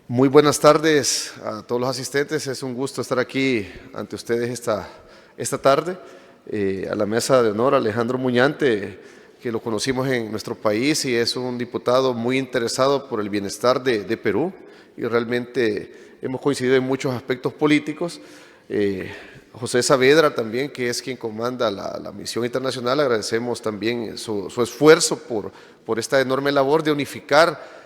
Speaker 8: Muy buenas tardes a todos los asistentes. Es un gusto estar aquí ante ustedes esta tarde. A la mesa de honor, Alejandro Muñante, que lo conocimos en nuestro país y es un diputado muy interesado por el bienestar de Perú, y realmente hemos coincidido en muchos aspectos políticos. José Saavedra también, que es quien comanda la misión internacional, agradecemos también su esfuerzo por esta enorme labor de unificar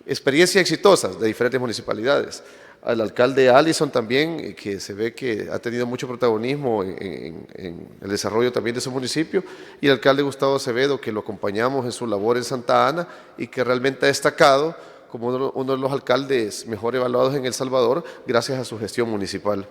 Speaker 8: experiencias exitosas de diferentes municipalidades. Al alcalde Allison también, que se ve que ha tenido mucho protagonismo en el desarrollo también de su municipio, y el alcalde Gustavo Acevedo, que lo acompañamos en su labor en Santa Ana y que realmente ha destacado como uno de los alcaldes mejor evaluados en El Salvador gracias a su gestión municipal.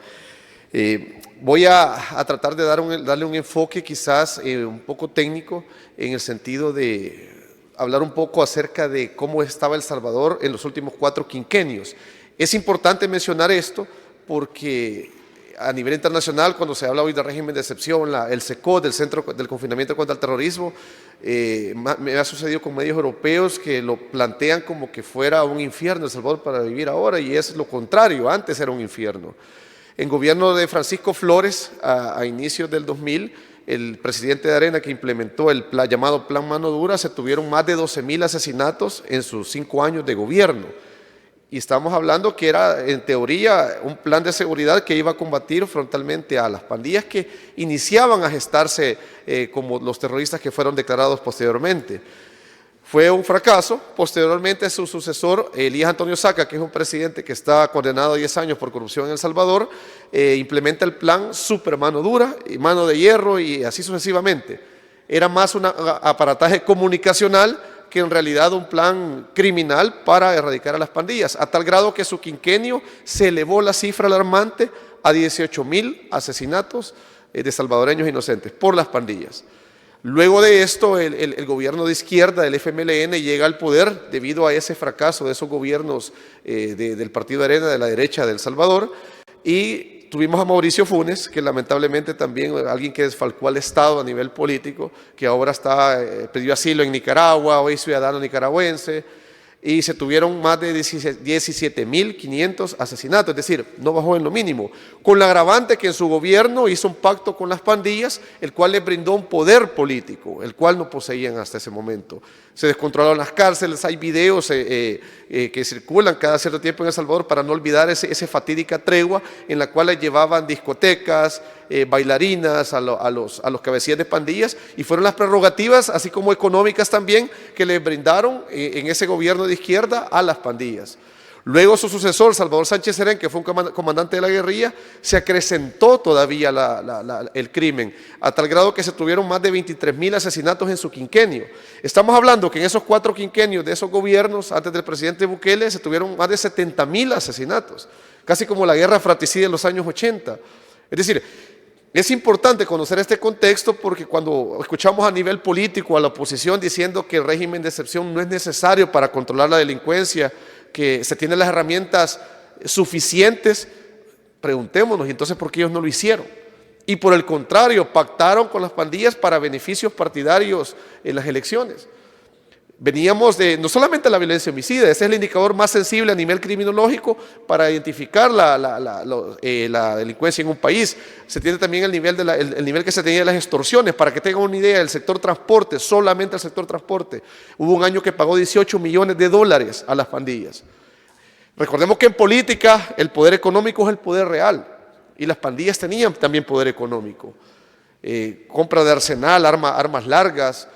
Speaker 8: Voy a tratar de darle un enfoque quizás un poco técnico, en el sentido de hablar un poco acerca de cómo estaba El Salvador en los últimos 4 quinquenios. Es importante mencionar esto porque a nivel internacional, cuando se habla hoy de régimen de excepción, el CECOT, del Centro del Confinamiento contra el Terrorismo, me ha sucedido con medios europeos que lo plantean como que fuera un infierno El Salvador para vivir ahora, y es lo contrario, antes era un infierno. En gobierno de Francisco Flores, a inicios del 2000, el presidente de Arena, que implementó el llamado Plan Mano Dura, se tuvieron más de 12,000 asesinatos en sus 5 años de gobierno. Y estamos hablando que era, en teoría, un plan de seguridad que iba a combatir frontalmente a las pandillas que iniciaban a gestarse como los terroristas que fueron declarados posteriormente. Fue un fracaso. Posteriormente, su sucesor, Elías Antonio Saca, que es un presidente que está condenado a 10 años por corrupción en El Salvador, implementa el plan Super Mano Dura y Mano de Hierro, y así sucesivamente. Era más un aparataje comunicacional que en realidad un plan criminal para erradicar a las pandillas, a tal grado que su quinquenio se elevó la cifra alarmante a 18,000 asesinatos de salvadoreños inocentes por las pandillas. Luego de esto, el gobierno de izquierda, del FMLN, llega al poder debido a ese fracaso de esos gobiernos del Partido de Arena, de la derecha de El Salvador, y tuvimos a Mauricio Funes, que lamentablemente también alguien que desfalcó al Estado a nivel político, que ahora pidió asilo en Nicaragua, hoy es ciudadano nicaragüense, y se tuvieron más de 17,500 asesinatos, es decir, no bajó en lo mínimo, con la agravante que en su gobierno hizo un pacto con las pandillas, el cual les brindó un poder político, el cual no poseían hasta ese momento. Se descontrolaron las cárceles, hay videos que circulan cada cierto tiempo en El Salvador para no olvidar esa fatídica tregua en la cual llevaban discotecas, bailarinas a los cabecillas de pandillas, y fueron las prerrogativas, así como económicas también, que les brindaron en ese gobierno de izquierda a las pandillas. Luego su sucesor, Salvador Sánchez Serén, que fue un comandante de la guerrilla, se acrecentó todavía el crimen, a tal grado que se tuvieron más de 23,000 asesinatos en su quinquenio. Estamos hablando que en esos 4 quinquenios de esos gobiernos, antes del presidente Bukele, se tuvieron más de 70,000 asesinatos, casi como la guerra fratricida en los años 80. Es decir, es importante conocer este contexto porque cuando escuchamos a nivel político a la oposición diciendo que el régimen de excepción no es necesario para controlar la delincuencia, que se tienen las herramientas suficientes, Preguntémonos, ¿y entonces por qué ellos no lo hicieron? Y por el contrario, pactaron con las pandillas para beneficios partidarios en las elecciones. Veníamos de, no solamente la violencia homicida, ese es el indicador más sensible a nivel criminológico para identificar la delincuencia en un país. Se tiene también el nivel que se tenía de las extorsiones. Para que tengan una idea, el sector transporte, solamente el sector transporte, hubo un año que pagó $18 millones a las pandillas. Recordemos que en política el poder económico es el poder real y las pandillas tenían también poder económico. Compra de arsenal, armas largas,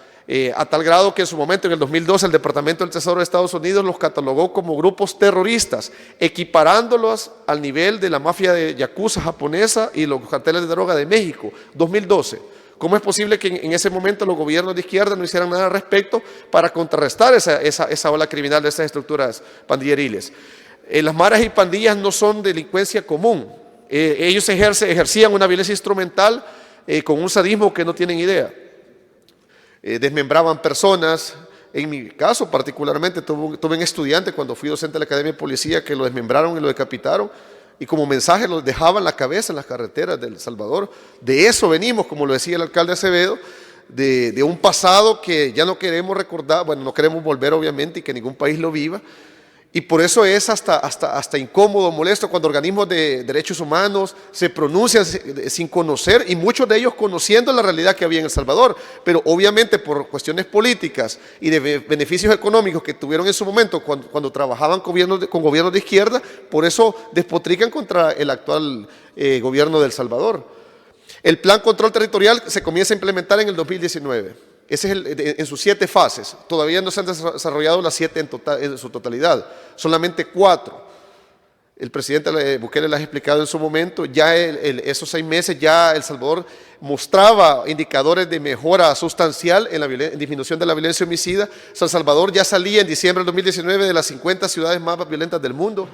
Speaker 8: a tal grado que en su momento, en el 2012, el Departamento del Tesoro de Estados Unidos los catalogó como grupos terroristas, equiparándolos al nivel de la mafia de yakuza japonesa y los carteles de droga de México, 2012. ¿Cómo es posible que en ese momento los gobiernos de izquierda no hicieran nada al respecto para contrarrestar esa ola criminal de esas estructuras pandilleriles? Las maras y pandillas no son delincuencia común. Ellos ejercían una violencia instrumental con un sadismo que no tienen idea. Desmembraban personas. En mi caso particularmente tuve un estudiante cuando fui docente de la Academia de Policía que lo desmembraron y lo decapitaron y como mensaje lo dejaban la cabeza en las carreteras de El Salvador. De eso venimos, como lo decía el alcalde Acevedo, de un pasado que ya no queremos recordar, bueno, no queremos volver obviamente y que ningún país lo viva. Y por eso es hasta incómodo, molesto cuando organismos de derechos humanos se pronuncian sin conocer, y muchos de ellos conociendo la realidad que había en El Salvador, pero obviamente por cuestiones políticas y de beneficios económicos que tuvieron en su momento cuando trabajaban con gobiernos de izquierda, por eso despotrican contra el actual gobierno de El Salvador. El Plan Control Territorial se comienza a implementar en el 2019. Ese es en sus 7 fases. Todavía no se han desarrollado las 7 en su totalidad, solamente 4. El presidente Bukele las ha explicado en su momento. Ya esos 6 meses ya El Salvador mostraba indicadores de mejora sustancial en disminución de la violencia homicida. San Salvador ya salía en diciembre del 2019 de las 50 ciudades más violentas del mundo.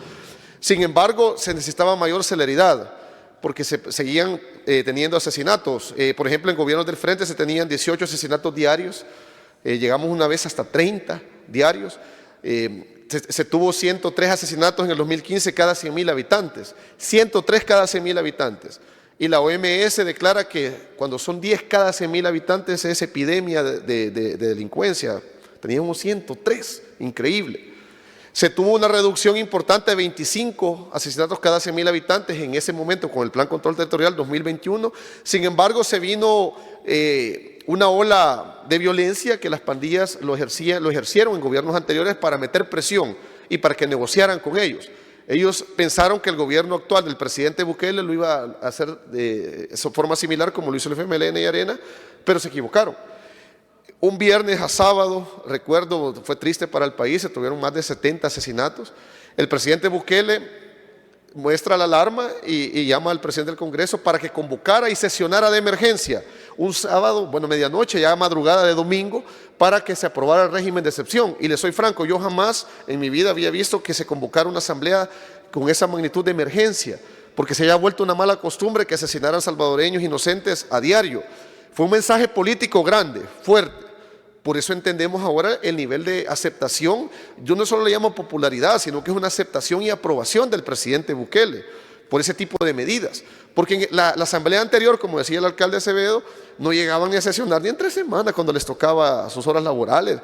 Speaker 8: Sin embargo, se necesitaba mayor celeridad, porque se seguían teniendo asesinatos. Por ejemplo, en gobiernos del frente se tenían 18 asesinatos diarios, llegamos una vez hasta 30 diarios, se tuvo 103 asesinatos en el 2015 cada 100.000 habitantes, 103 cada 100.000 habitantes. Y la OMS declara que cuando son 10 cada 100.000 habitantes es epidemia de delincuencia. Teníamos 103, increíble. Se tuvo una reducción importante de 25 asesinatos cada 100.000 habitantes en ese momento con el Plan Control Territorial 2021. Sin embargo, se vino una ola de violencia que las pandillas lo ejercieron en gobiernos anteriores para meter presión y para que negociaran con ellos. Ellos pensaron que el gobierno actual del presidente Bukele lo iba a hacer de forma similar como lo hizo el FMLN y Arena, pero se equivocaron. Un viernes a sábado, recuerdo, fue triste para el país, se tuvieron más de 70 asesinatos. El presidente Bukele muestra la alarma y llama al presidente del Congreso para que convocara y sesionara de emergencia un sábado, bueno, medianoche, ya madrugada de domingo, para que se aprobara el régimen de excepción. Y le soy franco, yo jamás en mi vida había visto que se convocara una asamblea con esa magnitud de emergencia, porque se había vuelto una mala costumbre que asesinaran salvadoreños inocentes a diario. Fue un mensaje político grande, fuerte. Por eso entendemos ahora el nivel de aceptación. Yo no solo le llamo popularidad, sino que es una aceptación y aprobación del presidente Bukele por ese tipo de medidas. Porque en la asamblea anterior, como decía el alcalde Acevedo, no llegaban ni a sesionar ni en 3 semanas cuando les tocaba sus horas laborales.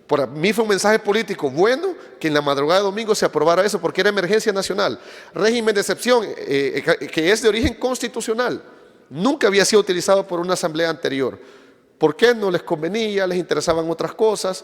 Speaker 8: Para mí fue un mensaje político bueno que en la madrugada de domingo se aprobara eso, porque era emergencia nacional. Régimen de excepción que es de origen constitucional. Nunca había sido utilizado por una asamblea anterior. ¿Por qué? No les convenía, les interesaban otras cosas.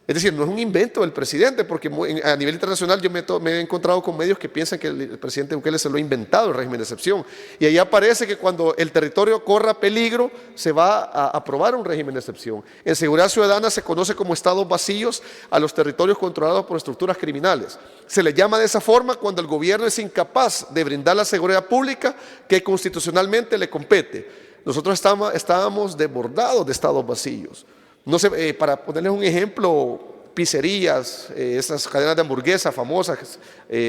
Speaker 8: Es decir, no es un invento del presidente, porque a nivel internacional yo me he encontrado con medios que piensan que el presidente Bukele se lo ha inventado el régimen de excepción. Y ahí aparece que cuando el territorio corra peligro, se va a aprobar un régimen de excepción. En seguridad ciudadana se conoce como estados vacíos a los territorios controlados por estructuras criminales. Se le llama de esa forma cuando el gobierno es incapaz de brindar la seguridad pública que constitucionalmente le compete. Nosotros estábamos desbordados de estados vacíos. No sé, para ponerles un ejemplo, pizzerías, esas cadenas de hamburguesas famosas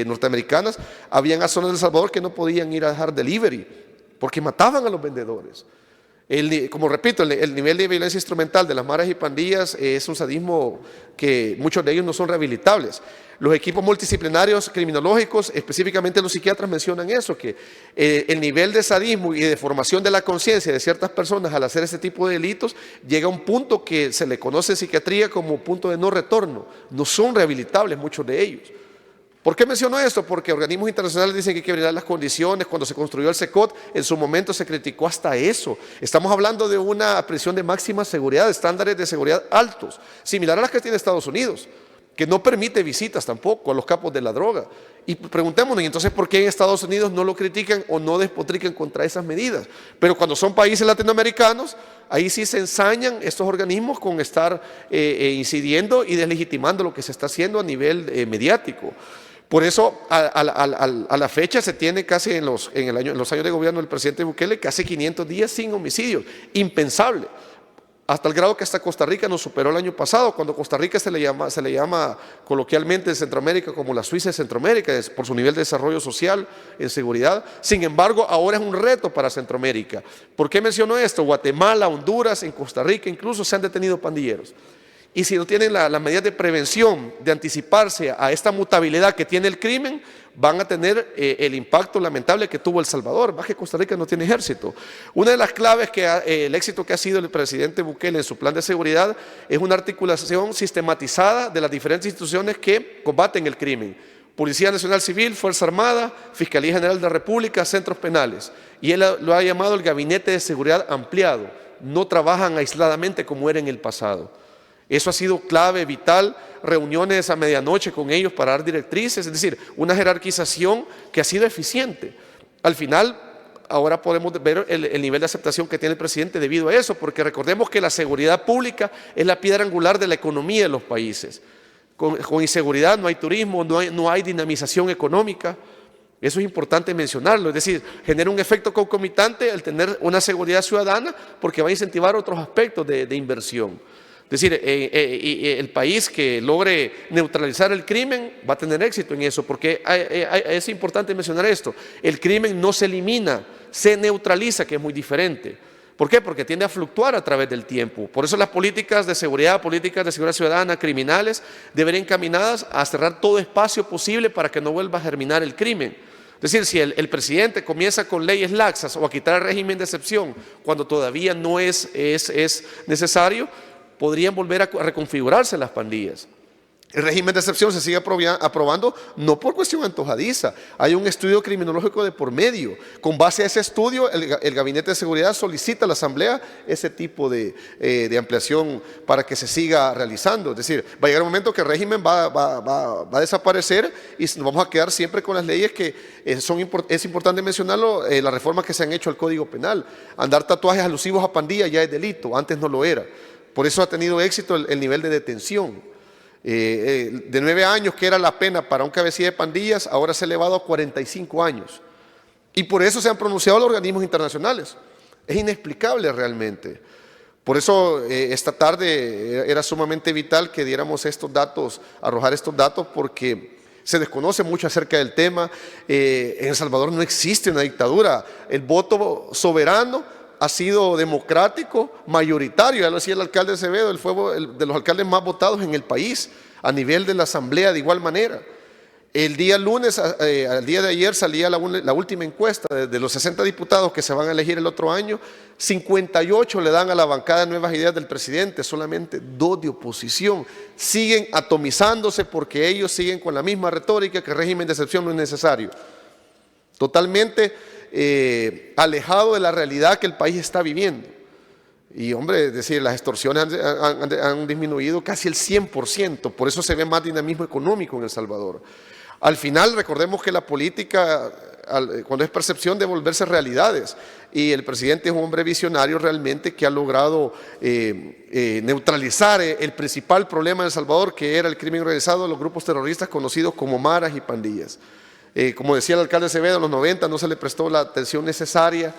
Speaker 8: norteamericanas, habían zonas de El Salvador que no podían ir a dejar delivery porque mataban a los vendedores. Como repito, el nivel de violencia instrumental de las maras y pandillas es un sadismo que muchos de ellos no son rehabilitables. Los equipos multidisciplinarios criminológicos, específicamente los psiquiatras, mencionan eso, que el nivel de sadismo y de formación de la conciencia de ciertas personas al hacer este tipo de delitos llega a un punto que se le conoce en psiquiatría como punto de no retorno. No son rehabilitables muchos de ellos. ¿Por qué menciono esto? Porque organismos internacionales dicen que hay que brindar las condiciones. Cuando se construyó el CECOT, en su momento se criticó hasta eso. Estamos hablando de una prisión de máxima seguridad, de estándares de seguridad altos, similar a las que tiene Estados Unidos, que no permite visitas tampoco a los capos de la droga. Y preguntémonos, ¿y entonces por qué en Estados Unidos no lo critican o no despotrican contra esas medidas? Pero cuando son países latinoamericanos, ahí sí se ensañan estos organismos con estar incidiendo y deslegitimando lo que se está haciendo a nivel mediático. Por eso, a la fecha se tiene casi en los años de gobierno del presidente Bukele, casi 500 días sin homicidios. Impensable. Hasta el grado que hasta Costa Rica nos superó el año pasado, cuando Costa Rica se le llama coloquialmente en Centroamérica como la Suiza de Centroamérica, por su nivel de desarrollo social, en seguridad. Sin embargo, ahora es un reto para Centroamérica. ¿Por qué menciono esto? Guatemala, Honduras, en Costa Rica incluso se han detenido pandilleros. Y si no tienen las medidas de prevención, de anticiparse a esta mutabilidad que tiene el crimen, van a tener el impacto lamentable que tuvo El Salvador. Más que Costa Rica no tiene ejército. Una de las claves el éxito que ha sido el presidente Bukele en su plan de seguridad es una articulación sistematizada de las diferentes instituciones que combaten el crimen. Policía Nacional Civil, Fuerza Armada, Fiscalía General de la República, centros penales. Y él lo ha llamado el Gabinete de Seguridad Ampliado. No trabajan aisladamente como era en el pasado. Eso ha sido clave, vital, reuniones a medianoche con ellos para dar directrices, es decir, una jerarquización que ha sido eficiente. Al final, ahora podemos ver el nivel de aceptación que tiene el presidente debido a eso, porque recordemos que la seguridad pública es la piedra angular de la economía de los países. Con inseguridad no hay turismo, no hay dinamización económica. Eso es importante mencionarlo, es decir, genera un efecto concomitante el tener una seguridad ciudadana porque va a incentivar otros aspectos de inversión. Es decir, el país que logre neutralizar el crimen va a tener éxito en eso, porque es importante mencionar esto. El crimen no se elimina, se neutraliza, que es muy diferente. ¿Por qué? Porque tiende a fluctuar a través del tiempo. Por eso las políticas de seguridad ciudadana, criminales, deberían encaminadas a cerrar todo espacio posible para que no vuelva a germinar el crimen. Es decir, si el presidente comienza con leyes laxas o a quitar el régimen de excepción cuando todavía no es necesario, podrían volver a reconfigurarse las pandillas. El régimen de excepción se sigue aprobando no por cuestión antojadiza. Hay un estudio criminológico de por medio. Con base a ese estudio, el Gabinete de Seguridad solicita a la Asamblea ese tipo de ampliación para que se siga realizando. Es decir, va a llegar un momento que el régimen va a desaparecer y nos vamos a quedar siempre con las leyes que es importante mencionarlo, las reformas que se han hecho al Código Penal. Andar tatuajes alusivos a pandilla ya es delito, antes no lo era. Por eso ha tenido éxito el nivel de detención. De 9 años, que era la pena para un cabecilla de pandillas, ahora se ha elevado a 45 años. Y por eso se han pronunciado los organismos internacionales. Es inexplicable realmente. Por eso esta tarde era sumamente vital que diéramos estos datos, arrojar estos datos, porque se desconoce mucho acerca del tema. En El Salvador no existe una dictadura. El voto soberano ha sido democrático, mayoritario, ya lo decía el alcalde Acevedo, él fue de los alcaldes más votados en el país, a nivel de la asamblea de igual manera. El día lunes, al día de ayer, salía la última encuesta, de los 60 diputados que se van a elegir el otro año, 58 le dan a la bancada de Nuevas Ideas del presidente, solamente 2 de oposición. Siguen atomizándose porque ellos siguen con la misma retórica que el régimen de excepción no es necesario. Totalmente alejado de la realidad que el país está viviendo. Y hombre, es decir, las extorsiones han disminuido casi el 100%, por eso se ve más dinamismo económico en El Salvador. Al final, recordemos que la política, cuando es percepción, debe volverse realidades, y el presidente es un hombre visionario realmente que ha logrado neutralizar el principal problema en El Salvador, que era el crimen organizado de los grupos terroristas conocidos como maras y pandillas. Como decía el alcalde Acevedo, en los 90 no se le prestó la atención necesaria,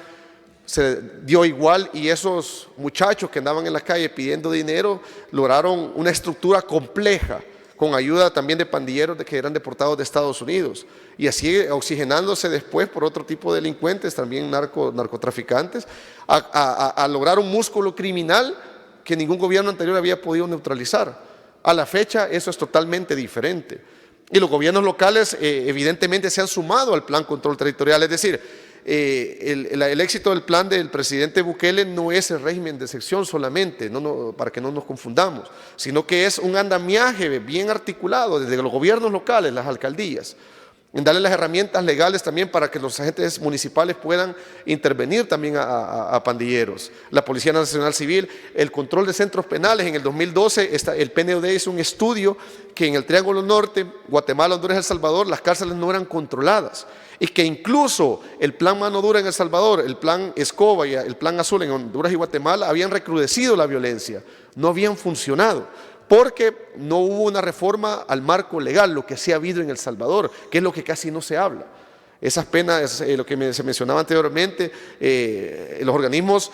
Speaker 8: se dio igual, y esos muchachos que andaban en la calle pidiendo dinero lograron una estructura compleja con ayuda también de pandilleros que eran deportados de Estados Unidos, y así oxigenándose después por otro tipo de delincuentes, también narcotraficantes, a lograr un músculo criminal que ningún gobierno anterior había podido neutralizar. A la fecha eso es totalmente diferente. Y los gobiernos locales evidentemente se han sumado al plan control territorial, es decir, el éxito del plan del presidente Bukele no es el régimen de excepción solamente, para que no nos confundamos, sino que es un andamiaje bien articulado desde los gobiernos locales, las alcaldías, en darle las herramientas legales también para que los agentes municipales puedan intervenir también a pandilleros. La Policía Nacional Civil, el control de centros penales. En el 2012 el PNUD hizo un estudio que en el Triángulo Norte, Guatemala, Honduras y El Salvador, las cárceles no eran controladas, y que incluso el plan Mano Dura en El Salvador, el plan Escoba y el plan Azul en Honduras y Guatemala habían recrudecido la violencia, no habían funcionado, porque no hubo una reforma al marco legal, lo que sí ha habido en El Salvador, que es lo que casi no se habla. Esas penas, lo que se mencionaba anteriormente, los organismos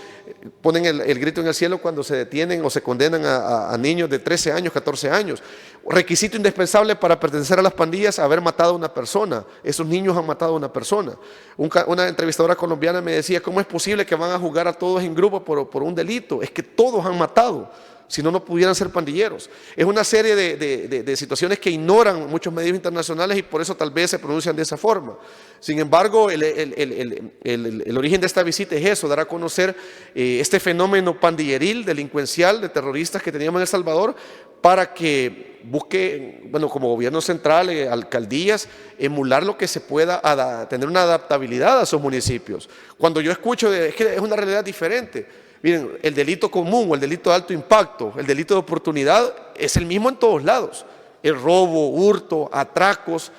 Speaker 8: ponen el grito en el cielo cuando se detienen o se condenan a niños de 13 años, 14 años. Requisito indispensable para pertenecer a las pandillas, haber matado a una persona. Esos niños han matado a una persona. Una entrevistadora colombiana me decía, ¿cómo es posible que van a jugar a todos en grupo por un delito? Es que todos han matado. Si no, no pudieran ser pandilleros. Es una serie de situaciones que ignoran muchos medios internacionales y por eso tal vez se pronuncian de esa forma. Sin embargo, el origen de esta visita es eso, dar a conocer este fenómeno pandilleril, delincuencial, de terroristas que teníamos en El Salvador, para que busque, bueno, como gobierno central, alcaldías, emular lo que se pueda, tener una adaptabilidad a sus municipios. Cuando yo escucho, es que es una realidad diferente. Miren, el delito común o el delito de alto impacto, el delito de oportunidad es el mismo en todos lados. El robo, hurto, atracos,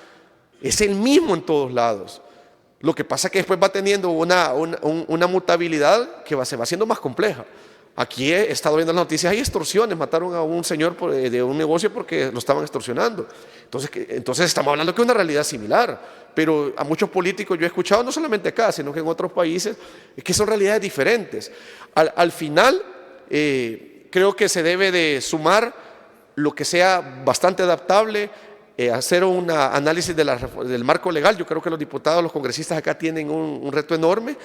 Speaker 8: es el mismo en todos lados. Lo que pasa es que después va teniendo una mutabilidad que se va haciendo más compleja. Aquí he estado viendo las noticias, hay extorsiones, mataron a un señor de un negocio porque lo estaban extorsionando. Entonces estamos hablando que es una realidad similar, pero a muchos políticos yo he escuchado, no solamente acá, sino que en otros países, es que son realidades diferentes. Al final, creo que se debe de sumar lo que sea bastante adaptable, hacer un análisis del marco legal. Yo creo que los diputados, los congresistas acá tienen un reto enorme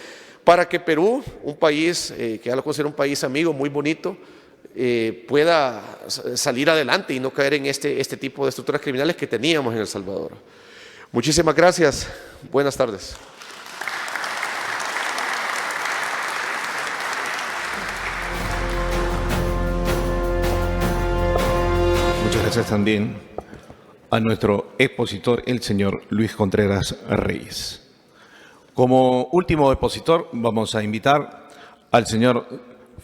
Speaker 8: para que Perú, un país que ya lo considero un país amigo, muy bonito, pueda salir adelante y no caer en este tipo de estructuras criminales que teníamos en El Salvador. Muchísimas gracias. Buenas tardes.
Speaker 4: Muchas gracias también a nuestro expositor, el señor Luis Contreras Reyes. Como último expositor, vamos a invitar al señor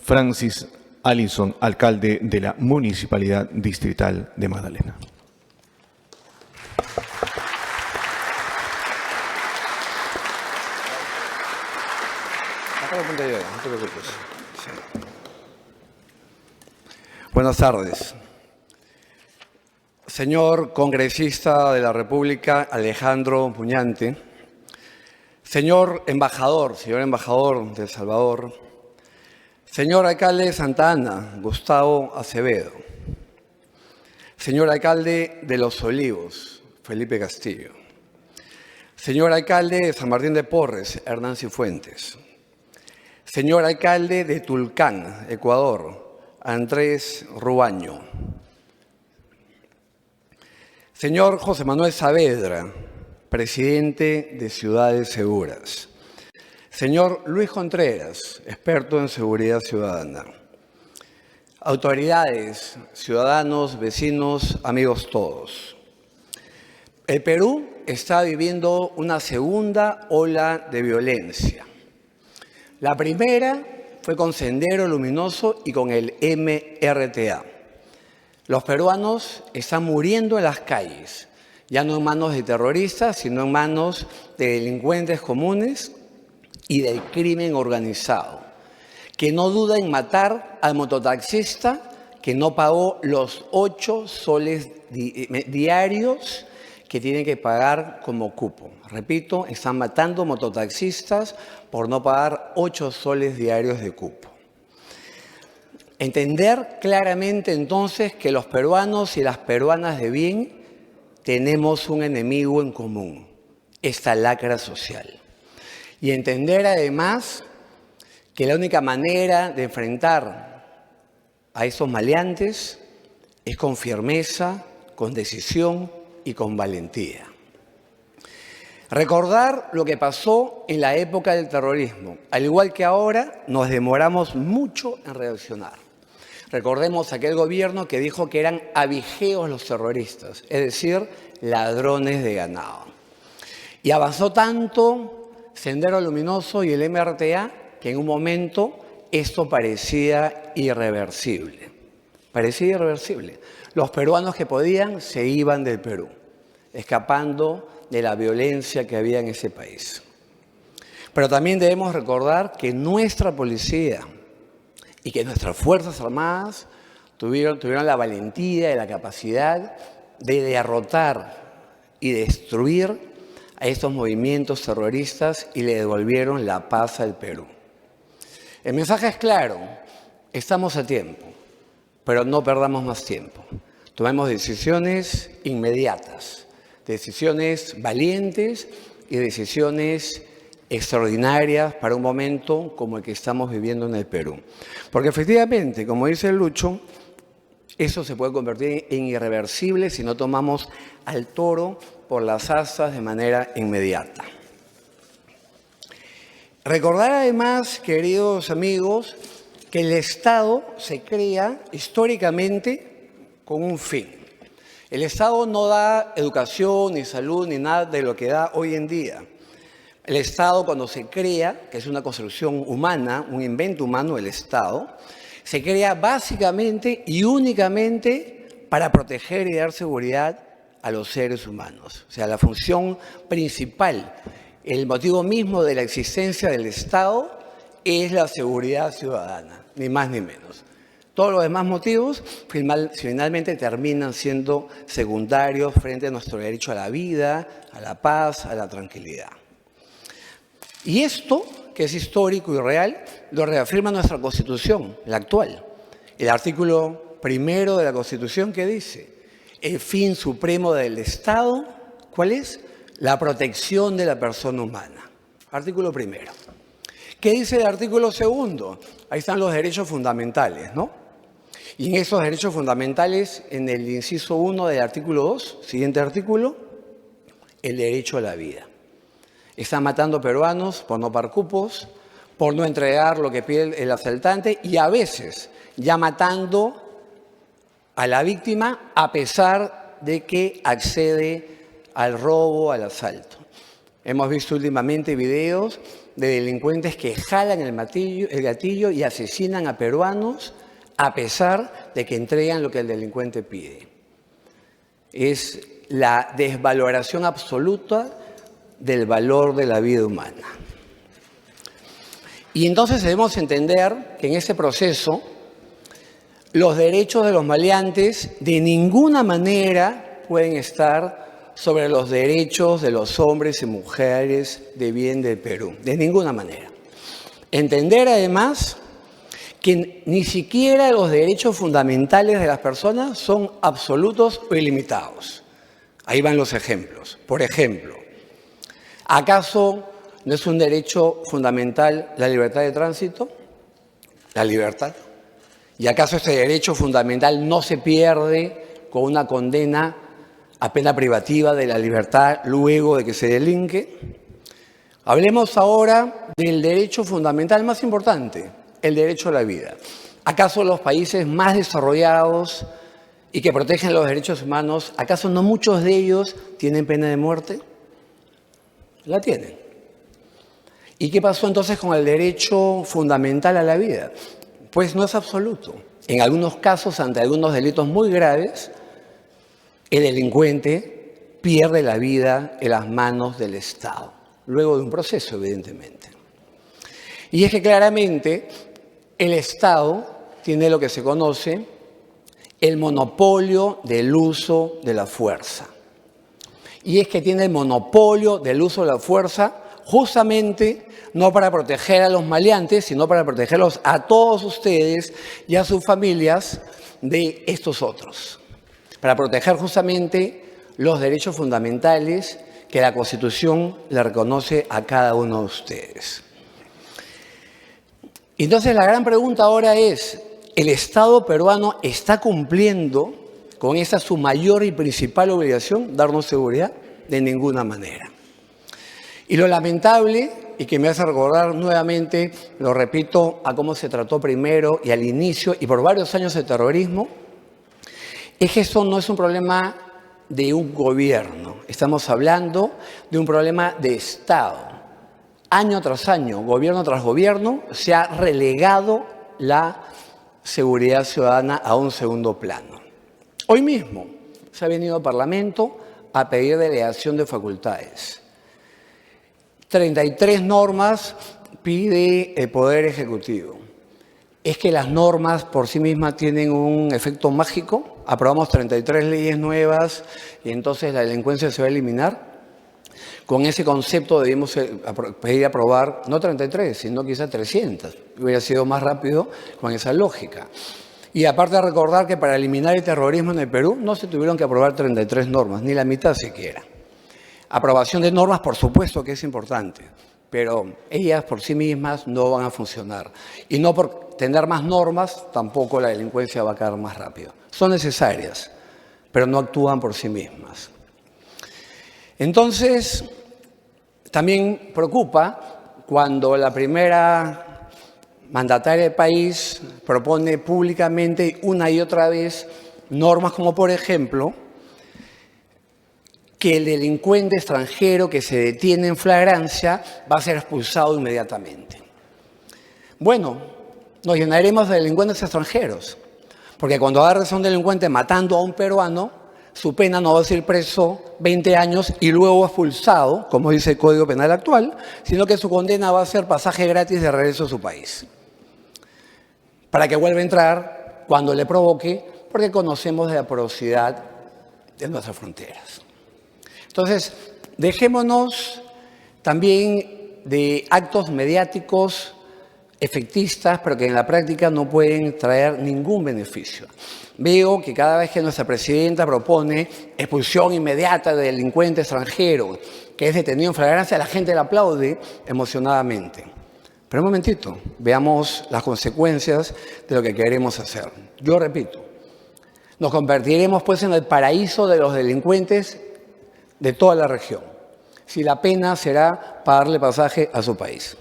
Speaker 4: Francis Allison, alcalde de la Municipalidad Distrital de Magdalena.
Speaker 9: Buenas tardes. Señor congresista de la República, Alejandro Muñante, señor embajador de El Salvador, señor alcalde de Santa Ana, Gustavo Acevedo, señor alcalde de Los Olivos, Felipe Castillo, señor alcalde de San Martín de Porres, Hernán Cifuentes, señor alcalde de Tulcán, Ecuador, Andrés Rubaño, señor José Manuel Saavedra, presidente de Ciudades Seguras, señor Luis Contreras, experto en seguridad ciudadana, autoridades, ciudadanos, vecinos, amigos todos. El Perú está viviendo una segunda ola de violencia. La primera fue con Sendero Luminoso y con el MRTA. Los peruanos están muriendo en las calles, ya no en manos de terroristas, sino en manos de delincuentes comunes y del crimen organizado, que no duda en matar al mototaxista que no pagó los 8 soles diarios que tienen que pagar como cupo. Repito, están matando mototaxistas por no pagar 8 soles diarios de cupo. Entender claramente entonces que los peruanos y las peruanas de bien tenemos un enemigo en común, esta lacra social. Y entender además que la única manera de enfrentar a esos maleantes es con firmeza, con decisión y con valentía. Recordar lo que pasó en la época del terrorismo. Al igual que ahora, nos demoramos mucho en reaccionar. Recordemos aquel gobierno que dijo que eran abigeos los terroristas, es decir, ladrones de ganado. Y avanzó tanto Sendero Luminoso y el MRTA que en un momento esto parecía irreversible. Parecía irreversible. Los peruanos que podían se iban del Perú, escapando de la violencia que había en ese país. Pero también debemos recordar que nuestra policía y que nuestras Fuerzas Armadas tuvieron la valentía y la capacidad de derrotar y destruir a estos movimientos terroristas y le devolvieron la paz al Perú. El mensaje es claro, estamos a tiempo, pero no perdamos más tiempo. Tomemos decisiones inmediatas, decisiones valientes y decisiones extraordinarias para un momento como el que estamos viviendo en el Perú. Porque efectivamente, como dice Lucho, eso se puede convertir en irreversible si no tomamos al toro por las astas de manera inmediata. Recordar además, queridos amigos, que el Estado se crea históricamente con un fin. El Estado no da educación, ni salud, ni nada de lo que da hoy en día. El Estado, cuando se crea, que es una construcción humana, un invento humano, el Estado, se crea básicamente y únicamente para proteger y dar seguridad a los seres humanos. O sea, la función principal, el motivo mismo de la existencia del Estado es la seguridad ciudadana, ni más ni menos. Todos los demás motivos finalmente terminan siendo secundarios frente a nuestro derecho a la vida, a la paz, a la tranquilidad. Y esto, que es histórico y real, lo reafirma nuestra Constitución, la actual. El artículo 1 de la Constitución que dice, el fin supremo del Estado, ¿cuál es? La protección de la persona humana. Artículo 1. ¿Qué dice el artículo 2? Ahí están los derechos fundamentales, ¿no? Y en esos derechos fundamentales, en el inciso 1 del artículo 2, siguiente artículo, el derecho a la vida. Están matando peruanos por no pagar cupos, por no entregar lo que pide el asaltante y a veces ya matando a la víctima a pesar de que accede al robo, al asalto. Hemos visto últimamente videos de delincuentes que jalan el gatillo y asesinan a peruanos a pesar de que entregan lo que el delincuente pide. Es la desvaloración absoluta del valor de la vida humana. Y entonces debemos entender que en ese proceso los derechos de los maleantes de ninguna manera pueden estar sobre los derechos de los hombres y mujeres de bien del Perú, de ninguna manera. Entender además que ni siquiera los derechos fundamentales de las personas son absolutos o ilimitados. Ahí van los ejemplos. Por ejemplo, ¿acaso no es un derecho fundamental la libertad de tránsito? La libertad. ¿Y acaso ese derecho fundamental no se pierde con una condena a pena privativa de la libertad luego de que se delinque? Hablemos ahora del derecho fundamental más importante, el derecho a la vida. ¿Acaso los países más desarrollados y que protegen los derechos humanos, acaso no muchos de ellos tienen pena de muerte? La tienen. ¿Y qué pasó entonces con el derecho fundamental a la vida? Pues no es absoluto. En algunos casos, ante algunos delitos muy graves, el delincuente pierde la vida en las manos del Estado, luego de un proceso, evidentemente. Y es que claramente el Estado tiene lo que se conoce el monopolio del uso de la fuerza. Y es que tiene el monopolio del uso de la fuerza justamente no para proteger a los maleantes, sino para protegerlos a todos ustedes y a sus familias de estos otros. Para proteger justamente los derechos fundamentales que la Constitución le reconoce a cada uno de ustedes. Entonces la gran pregunta ahora es, ¿el Estado peruano está cumpliendo con esa su mayor y principal obligación, darnos seguridad? De ninguna manera. Y lo lamentable, y que me hace recordar nuevamente, lo repito, a cómo se trató primero y al inicio y por varios años el terrorismo, es que esto no es un problema de un gobierno. Estamos hablando de un problema de Estado. Año tras año, gobierno tras gobierno, se ha relegado la seguridad ciudadana a un segundo plano. Hoy mismo se ha venido al Parlamento a pedir delegación de facultades. 33 normas pide el Poder Ejecutivo. ¿Es que las normas por sí mismas tienen un efecto mágico? Aprobamos 33 leyes nuevas y entonces la delincuencia se va a eliminar. Con ese concepto debimos pedir aprobar, no 33, sino quizás 300. Hubiera sido más rápido con esa lógica. Y aparte de recordar que para eliminar el terrorismo en el Perú no se tuvieron que aprobar 33 normas, ni la mitad siquiera. Aprobación de normas, por supuesto que es importante, pero ellas por sí mismas no van a funcionar. Y no por tener más normas, tampoco la delincuencia va a caer más rápido. Son necesarias, pero no actúan por sí mismas. Entonces, también preocupa cuando la primera mandataria del país propone públicamente una y otra vez normas como, por ejemplo, que el delincuente extranjero que se detiene en flagrancia va a ser expulsado inmediatamente. Bueno, nos llenaremos de delincuentes extranjeros, porque cuando agarres a un delincuente matando a un peruano, su pena no va a ser preso 20 años y luego expulsado, como dice el Código Penal actual, sino que su condena va a ser pasaje gratis de regreso a su país, para que vuelva a entrar cuando le provoque, porque conocemos de la porosidad de nuestras fronteras. Entonces, dejémonos también de actos mediáticos efectistas, pero que en la práctica no pueden traer ningún beneficio. Veo que cada vez que nuestra presidenta propone expulsión inmediata de delincuente extranjero que es detenido en flagrancia, la gente le aplaude emocionadamente. Pero un momentito, veamos las consecuencias de lo que queremos hacer. Yo repito, nos convertiremos pues en el paraíso de los delincuentes de toda la región, si la pena será pagarle pasaje a su país.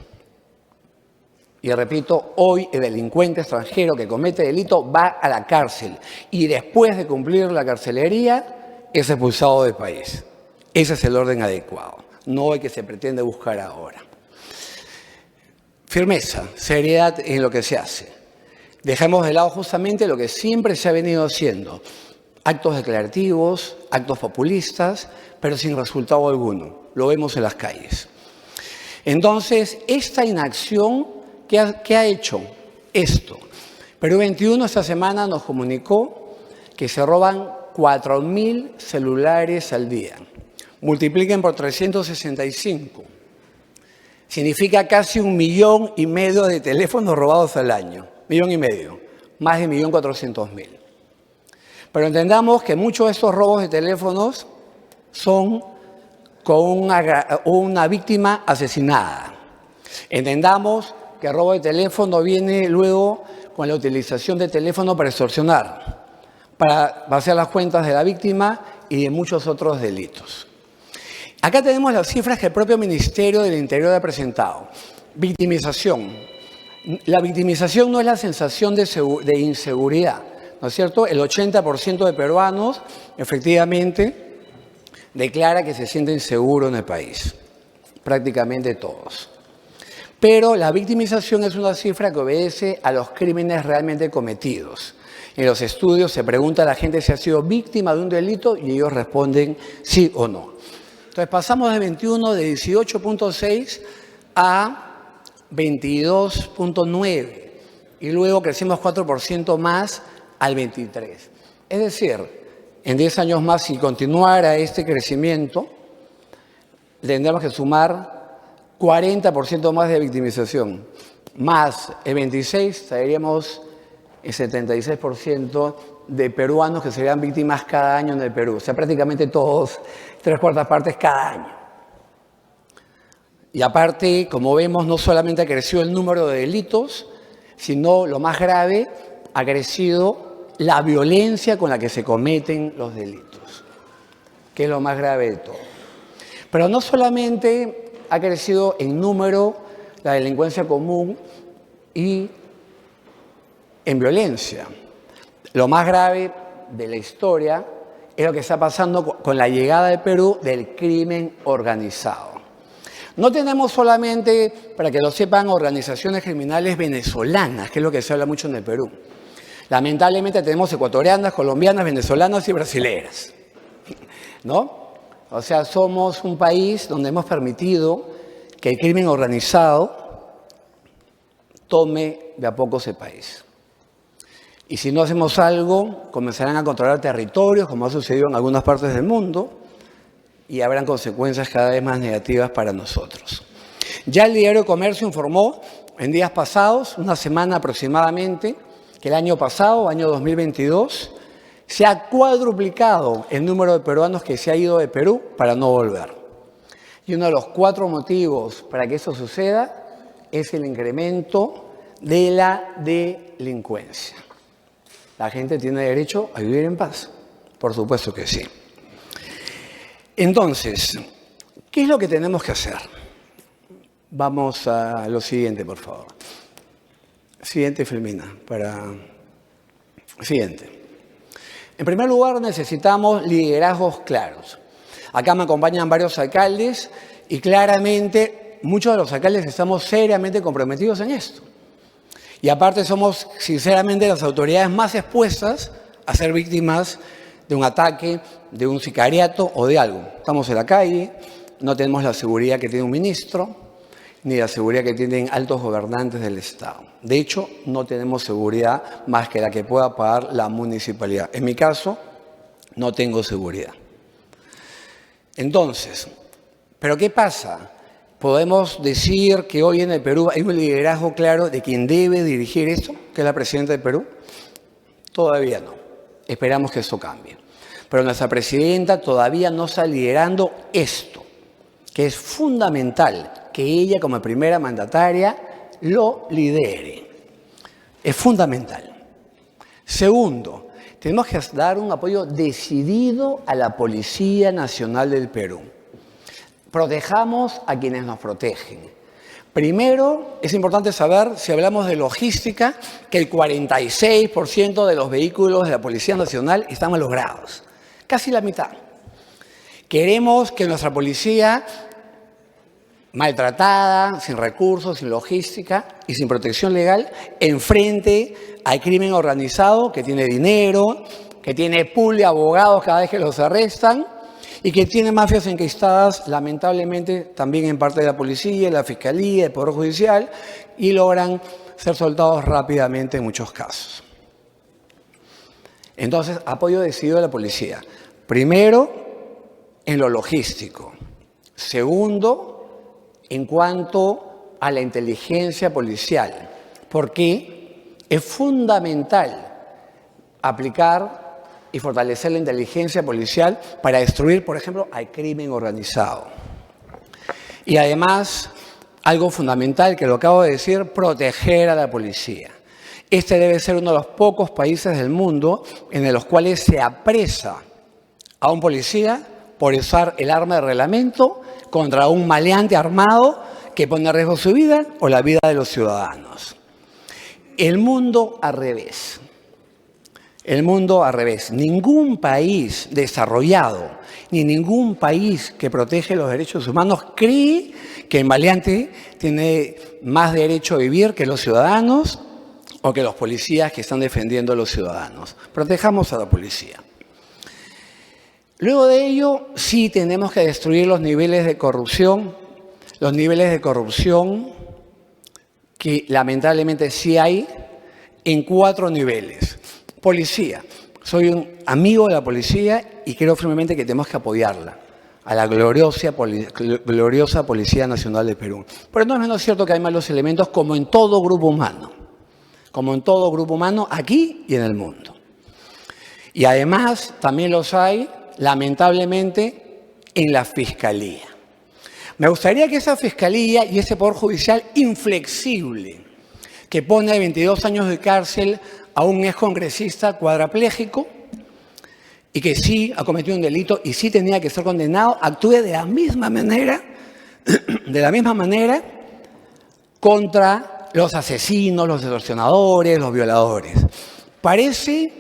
Speaker 9: Y repito, hoy el delincuente extranjero que comete delito va a la cárcel y después de cumplir la carcelería es expulsado del país. Ese es el orden adecuado, no el que se pretende buscar ahora. Firmeza, seriedad en lo que se hace. Dejemos de lado justamente lo que siempre se ha venido haciendo. Actos declarativos, actos populistas, pero sin resultado alguno. Lo vemos en las calles. Entonces, esta inacción, ¿qué ha hecho esto? Perú 21 esta semana nos comunicó que se roban 4.000 celulares al día. Multipliquen por 365. Significa casi 1,5 millones de teléfonos robados al año. 1,5 millones. Más de 1.400.000. Pero entendamos que muchos de estos robos de teléfonos son con una víctima asesinada. Entendamos que el robo de teléfono viene luego con la utilización de teléfono para extorsionar, para vaciar las cuentas de la víctima y de muchos otros delitos. Acá tenemos las cifras que el propio Ministerio del Interior ha presentado. Victimización. La victimización no es la sensación de inseguridad, ¿no es cierto? El 80% de peruanos efectivamente declara que se siente inseguro en el país, prácticamente todos. Pero la victimización es una cifra que obedece a los crímenes realmente cometidos. En los estudios se pregunta a la gente si ha sido víctima de un delito y ellos responden sí o no. Entonces pasamos de 21, de 18.6 a 22.9 y luego crecimos 4% más al 23. Es decir, en 10 años más, si continuara este crecimiento, tendremos que sumar 40% más de victimización, más el 26, estaríamos el 76% de peruanos que serían víctimas cada año en el Perú. O sea, prácticamente todos, 3/4 partes cada año. Y aparte, como vemos, no solamente ha crecido el número de delitos, sino lo más grave, ha crecido la violencia con la que se cometen los delitos, que es lo más grave de todo. Pero no solamente ha crecido en número la delincuencia común y en violencia. Lo más grave de la historia es lo que está pasando con la llegada del Perú del crimen organizado. No tenemos solamente, para que lo sepan, organizaciones criminales venezolanas, que es lo que se habla mucho en el Perú. Lamentablemente tenemos ecuatorianas, colombianas, venezolanas y brasileras, ¿no? O sea, somos un país donde hemos permitido que el crimen organizado tome de a poco ese país. Y si no hacemos algo, comenzarán a controlar territorios, como ha sucedido en algunas partes del mundo, y habrán consecuencias cada vez más negativas para nosotros. Ya el Diario de Comercio informó en días pasados, una semana aproximadamente, que el año pasado, año 2022, se ha cuadruplicado el número de peruanos que se ha ido de Perú para no volver. Y uno de los 4 motivos para que eso suceda es el incremento de la delincuencia. ¿La gente tiene derecho a vivir en paz? Por supuesto que sí. Entonces, ¿qué es lo que tenemos que hacer? Vamos a lo siguiente, por favor. Siguiente, Filmina. Siguiente. En primer lugar, necesitamos liderazgos claros. Acá me acompañan varios alcaldes y claramente muchos de los alcaldes estamos seriamente comprometidos en esto. Y aparte somos, sinceramente, las autoridades más expuestas a ser víctimas de un ataque, de un sicariato o de algo. Estamos en la calle, no tenemos la seguridad que tiene un ministro, ni la seguridad que tienen altos gobernantes del Estado. De hecho, no tenemos seguridad más que la que pueda pagar la municipalidad. En mi caso, no tengo seguridad. Entonces, ¿pero qué pasa? ¿Podemos decir que hoy en el Perú hay un liderazgo claro de quien debe dirigir esto, que es la presidenta del Perú? Todavía no. Esperamos que eso cambie. Pero nuestra presidenta todavía no está liderando esto, que es fundamental que ella como primera mandataria lo lidere. Es fundamental. Segundo, tenemos que dar un apoyo decidido a la Policía Nacional del Perú. Protejamos a quienes nos protegen. Primero, es importante saber, si hablamos de logística, que el 46% de los vehículos de la Policía Nacional están malogrados. Casi la mitad. Queremos que nuestra policía, maltratada, sin recursos, sin logística y sin protección legal, enfrente al crimen organizado que tiene dinero, que tiene pool de abogados cada vez que los arrestan y que tiene mafias enquistadas, lamentablemente, también en parte de la policía, la fiscalía, el Poder Judicial, y logran ser soltados rápidamente en muchos casos. Entonces, apoyo decidido a la policía. Primero, en lo logístico. Segundo, en cuanto a la inteligencia policial, porque es fundamental aplicar y fortalecer la inteligencia policial para destruir, por ejemplo, al crimen organizado. Y además, algo fundamental que lo acabo de decir, proteger a la policía. Este debe ser uno de los pocos países del mundo en los cuales se apresa a un policía por usar el arma de reglamento contra un maleante armado que pone en riesgo su vida o la vida de los ciudadanos. El mundo al revés. El mundo al revés. Ningún país desarrollado, ni ningún país que protege los derechos humanos cree que el maleante tiene más derecho a vivir que los ciudadanos o que los policías que están defendiendo a los ciudadanos. Protejamos a la policía. Luego de ello, sí tenemos que destruir los niveles de corrupción que lamentablemente sí hay en 4 niveles. Policía. Soy un amigo de la policía y creo firmemente que tenemos que apoyarla. a la gloriosa Policía Nacional de Perú. Pero no es menos cierto que hay malos elementos como en todo grupo humano. Como en todo grupo humano, aquí y en el mundo. Y además también los hay, lamentablemente, en la Fiscalía. Me gustaría que esa Fiscalía y ese Poder Judicial inflexible, que pone a 22 años de cárcel a un excongresista cuadraplégico y que sí ha cometido un delito y sí tenía que ser condenado, actúe de la misma manera contra los asesinos, los extorsionadores, los violadores. Parece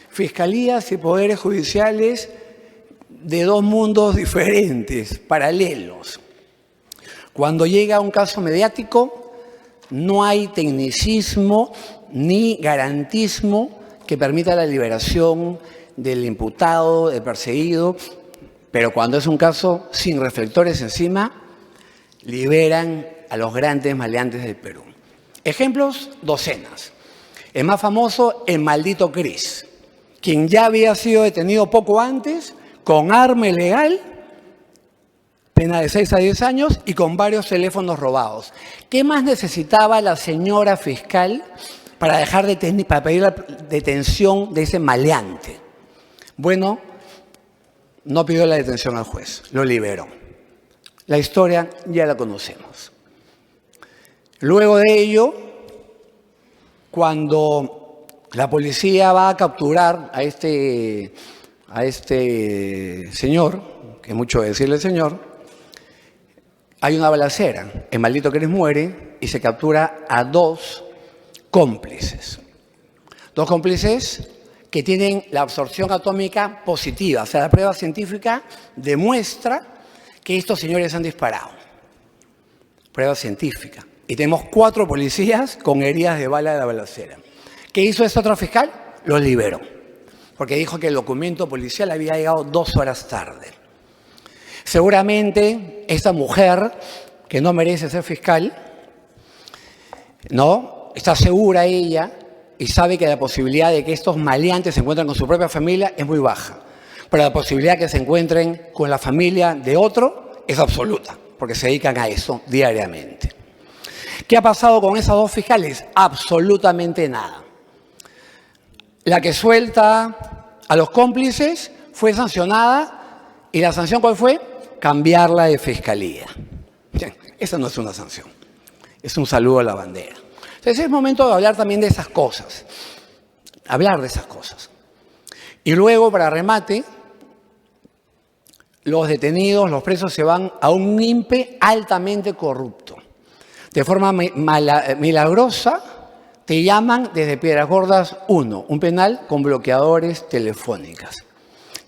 Speaker 9: fiscalías y poderes judiciales de dos mundos diferentes, paralelos. Cuando llega un caso mediático, no hay tecnicismo ni garantismo que permita la liberación del imputado, del perseguido, pero cuando es un caso sin reflectores encima, liberan a los grandes maleantes del Perú. Ejemplos, docenas. El más famoso, el maldito Cris, quien ya había sido detenido poco antes, con arma ilegal, pena de 6 a 10 años y con varios teléfonos robados. ¿Qué más necesitaba la señora fiscal para pedir la detención de ese maleante? Bueno, no pidió la detención al juez, lo liberó. La historia ya la conocemos. Luego de ello, cuando la policía va a capturar a este señor, que es mucho decirle señor, hay una balacera. El maldito Cris muere y se captura a 2 cómplices. 2 cómplices que tienen la absorción atómica positiva. O sea, la prueba científica demuestra que estos señores han disparado. Prueba científica. Y tenemos 4 policías con heridas de bala de la balacera. ¿Qué hizo este otro fiscal? Los liberó. Porque dijo que el documento policial había llegado 2 horas tarde. Seguramente esta mujer, que no merece ser fiscal, ¿no? Está segura ella y sabe que la posibilidad de que estos maleantes se encuentren con su propia familia es muy baja. Pero la posibilidad de que se encuentren con la familia de otro es absoluta, porque se dedican a eso diariamente. ¿Qué ha pasado con esas 2 fiscales? Absolutamente nada. La que suelta a los cómplices fue sancionada, y la sanción ¿cuál fue? Cambiarla de fiscalía. Esa no es una sanción, es un saludo a la bandera. Entonces es momento de hablar también de esas cosas, Y luego, para remate, los detenidos, los presos se van a un INPE altamente corrupto. De forma milagrosa, te llaman desde Piedras Gordas 1, un penal con bloqueadores telefónicas.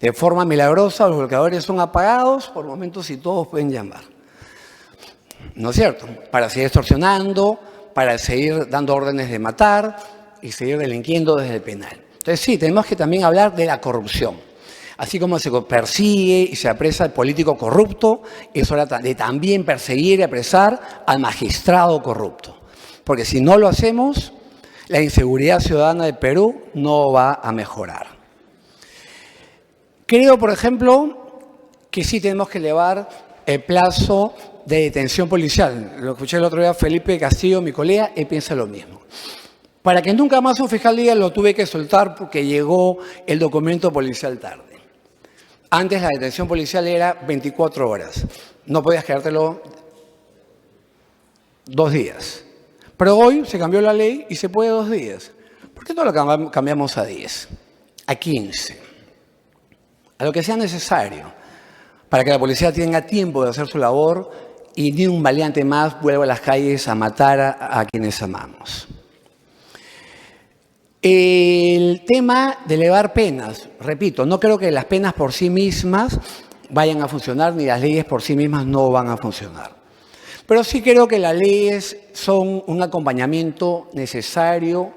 Speaker 9: De forma milagrosa, los bloqueadores son apagados por momentos y todos pueden llamar. ¿No es cierto? Para seguir extorsionando, para seguir dando órdenes de matar y seguir delinquiendo desde el penal. Entonces sí, tenemos que también hablar de la corrupción. Así como se persigue y se apresa al político corrupto, es hora de también perseguir y apresar al magistrado corrupto. Porque si no lo hacemos, la inseguridad ciudadana del Perú no va a mejorar. Creo, por ejemplo, que sí tenemos que elevar el plazo de detención policial. Lo escuché el otro día a Felipe Castillo, mi colega, y piensa lo mismo. Para que nunca más un fiscal diga, lo tuve que soltar porque llegó el documento policial tarde. Antes la detención policial era 24 horas. No podías quedártelo 2 días. Pero hoy se cambió la ley y se puede 2 días. ¿Por qué no lo cambiamos a 10? A 15. A lo que sea necesario para que la policía tenga tiempo de hacer su labor y ni un maleante más vuelva a las calles a matar a quienes amamos. El tema de elevar penas, repito, no creo que las penas por sí mismas vayan a funcionar, ni las leyes por sí mismas no van a funcionar. Pero sí creo que las leyes son un acompañamiento necesario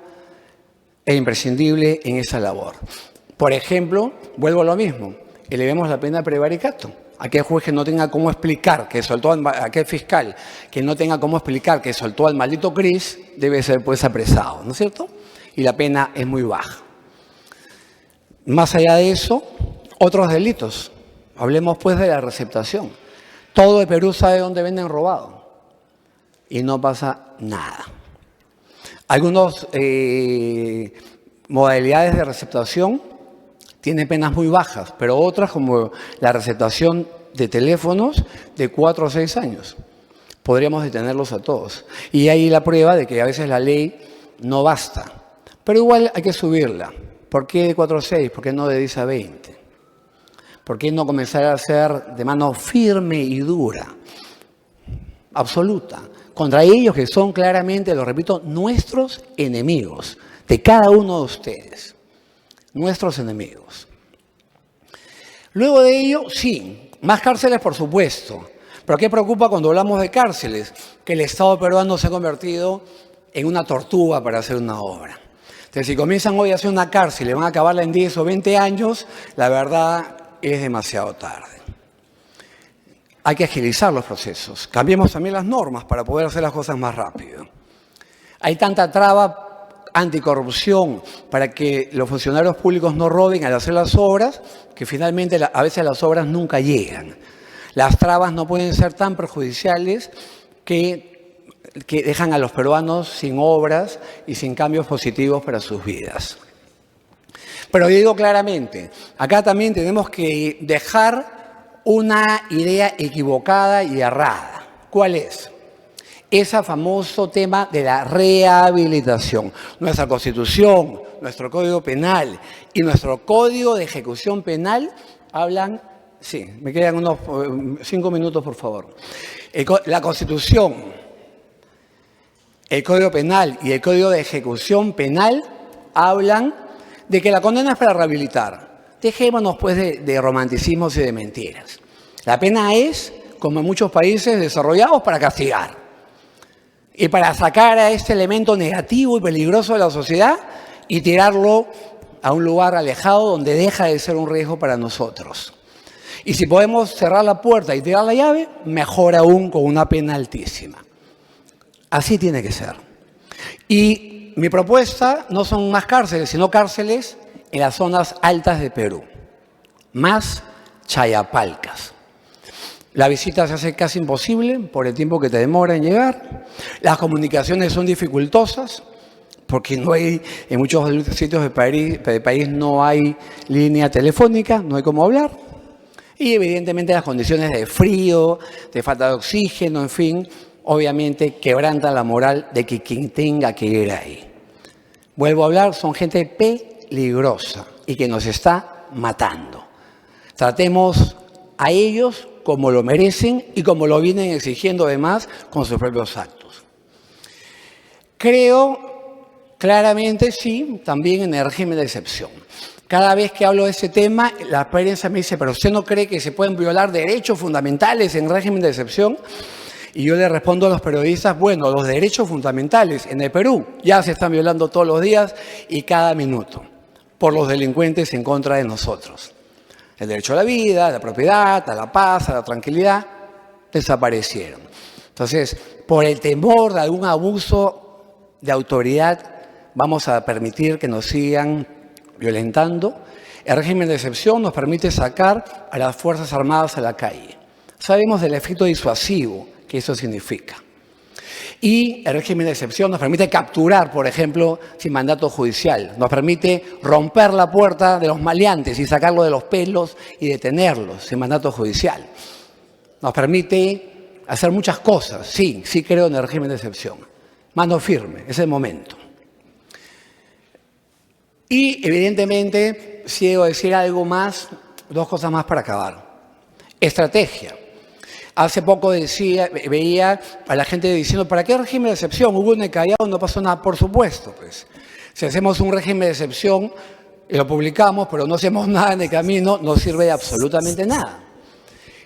Speaker 9: e imprescindible en esa labor. Por ejemplo, vuelvo a lo mismo, elevemos la pena de prevaricato. Aquel juez que no tenga cómo explicar que soltó aquel fiscal que no tenga cómo explicar que soltó al maldito Cris, debe ser pues apresado, ¿no es cierto? Y la pena es muy baja. Más allá de eso, otros delitos. Hablemos pues de la receptación. Todo el Perú sabe dónde venden robado y no pasa nada. Algunas modalidades de receptación tienen penas muy bajas, pero otras, como la receptación de teléfonos, de 4 o 6 años. Podríamos detenerlos a todos. Y ahí la prueba de que a veces la ley no basta. Pero igual hay que subirla. ¿Por qué de 4 a 6? ¿Por qué no de 10 a 20? ¿Por qué no comenzar a hacer de mano firme y dura, absoluta, contra ellos que son claramente, lo repito, nuestros enemigos, de cada uno de ustedes, nuestros enemigos? Luego de ello, sí, más cárceles por supuesto, pero ¿qué preocupa cuando hablamos de cárceles? Que el Estado peruano se ha convertido en una tortuga para hacer una obra. Entonces, si comienzan hoy a hacer una cárcel y van a acabarla en 10 o 20 años, la verdad es demasiado tarde. Hay que agilizar los procesos. Cambiemos también las normas para poder hacer las cosas más rápido. Hay tanta traba anticorrupción para que los funcionarios públicos no roben al hacer las obras, que finalmente a veces las obras nunca llegan. Las trabas no pueden ser tan perjudiciales que dejan a los peruanos sin obras y sin cambios positivos para sus vidas. Pero digo claramente, acá también tenemos que dejar una idea equivocada y errada. ¿Cuál es? Ese famoso tema de la rehabilitación. Nuestra Constitución, nuestro Código Penal y nuestro Código de Ejecución Penal hablan... Sí, me quedan unos 5 minutos, por favor. La Constitución, el Código Penal y el Código de Ejecución Penal hablan de que la condena es para rehabilitar. Dejémonos pues de romanticismos y de mentiras. La pena es, como en muchos países desarrollados, para castigar. Y para sacar a este elemento negativo y peligroso de la sociedad y tirarlo a un lugar alejado donde deja de ser un riesgo para nosotros. Y si podemos cerrar la puerta y tirar la llave, mejor aún, con una pena altísima. Así tiene que ser. Y mi propuesta no son más cárceles, sino cárceles en las zonas altas de Perú. Más chayapalcas. La visita se hace casi imposible por el tiempo que te demora en llegar. Las comunicaciones son dificultosas porque no hay, en muchos sitios del país no hay línea telefónica, no hay cómo hablar. Y evidentemente las condiciones de frío, de falta de oxígeno, en fin, obviamente quebrantan la moral de que quien tenga que ir ahí. Vuelvo a hablar, son gente peligrosa y que nos está matando. Tratemos a ellos como lo merecen y como lo vienen exigiendo además con sus propios actos. Creo claramente, sí, también en el régimen de excepción. Cada vez que hablo de ese tema, la prensa me dice, ¿pero usted no cree que se pueden violar derechos fundamentales en régimen de excepción? Y yo le respondo a los periodistas, bueno, los derechos fundamentales en el Perú ya se están violando todos los días y cada minuto por los delincuentes en contra de nosotros. El derecho a la vida, a la propiedad, a la paz, a la tranquilidad, desaparecieron. Entonces, por el temor de algún abuso de autoridad, vamos a permitir que nos sigan violentando. El régimen de excepción nos permite sacar a las Fuerzas Armadas a la calle. Sabemos del efecto disuasivo que eso significa. Y el régimen de excepción nos permite capturar, por ejemplo, sin mandato judicial. Nos permite romper la puerta de los maleantes y sacarlos de los pelos y detenerlos sin mandato judicial. Nos permite hacer muchas cosas. Sí creo en el régimen de excepción. Mano firme, es el momento. Y evidentemente, si debo decir algo más, 2 cosas más para acabar. Estrategia. Hace poco veía a la gente diciendo, ¿para qué régimen de excepción? Hubo en el Callao, no pasó nada. Por supuesto, pues. Si hacemos un régimen de excepción y lo publicamos, pero no hacemos nada en el camino, no sirve de absolutamente nada.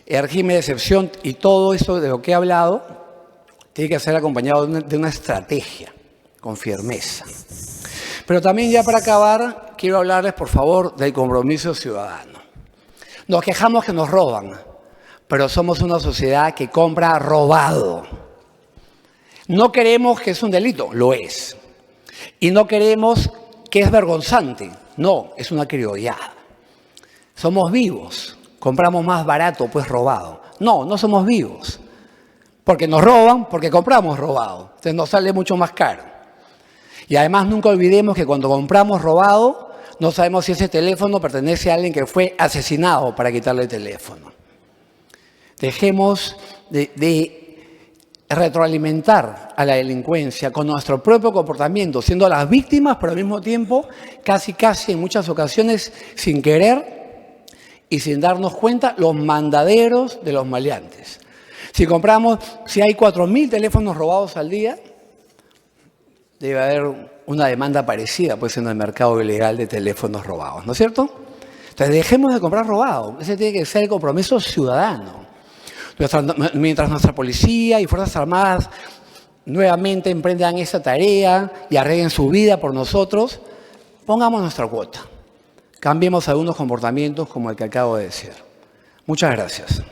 Speaker 9: El régimen de excepción y todo eso de lo que he hablado tiene que ser acompañado de una estrategia, con firmeza. Pero también ya para acabar, quiero hablarles, por favor, del compromiso ciudadano. Nos quejamos que nos roban, pero somos una sociedad que compra robado. No queremos que es un delito, lo es. Y no queremos que es vergonzante, no, es una criollada. Somos vivos, compramos más barato, pues robado. No, no somos vivos. Porque nos roban, porque compramos robado. Entonces nos sale mucho más caro. Y además nunca olvidemos que cuando compramos robado, no sabemos si ese teléfono pertenece a alguien que fue asesinado para quitarle el teléfono. Dejemos de retroalimentar a la delincuencia con nuestro propio comportamiento, siendo las víctimas, pero al mismo tiempo, casi en muchas ocasiones, sin querer y sin darnos cuenta, los mandaderos de los maleantes. Si hay 4.000 teléfonos robados al día, debe haber una demanda parecida pues, en el mercado ilegal de teléfonos robados, ¿no es cierto? Entonces, dejemos de comprar robado. Ese tiene que ser el compromiso ciudadano. Mientras nuestra policía y Fuerzas Armadas nuevamente emprendan esa tarea y arreglen su vida por nosotros, pongamos nuestra cuota. Cambiemos algunos comportamientos como el que acabo de decir. Muchas gracias.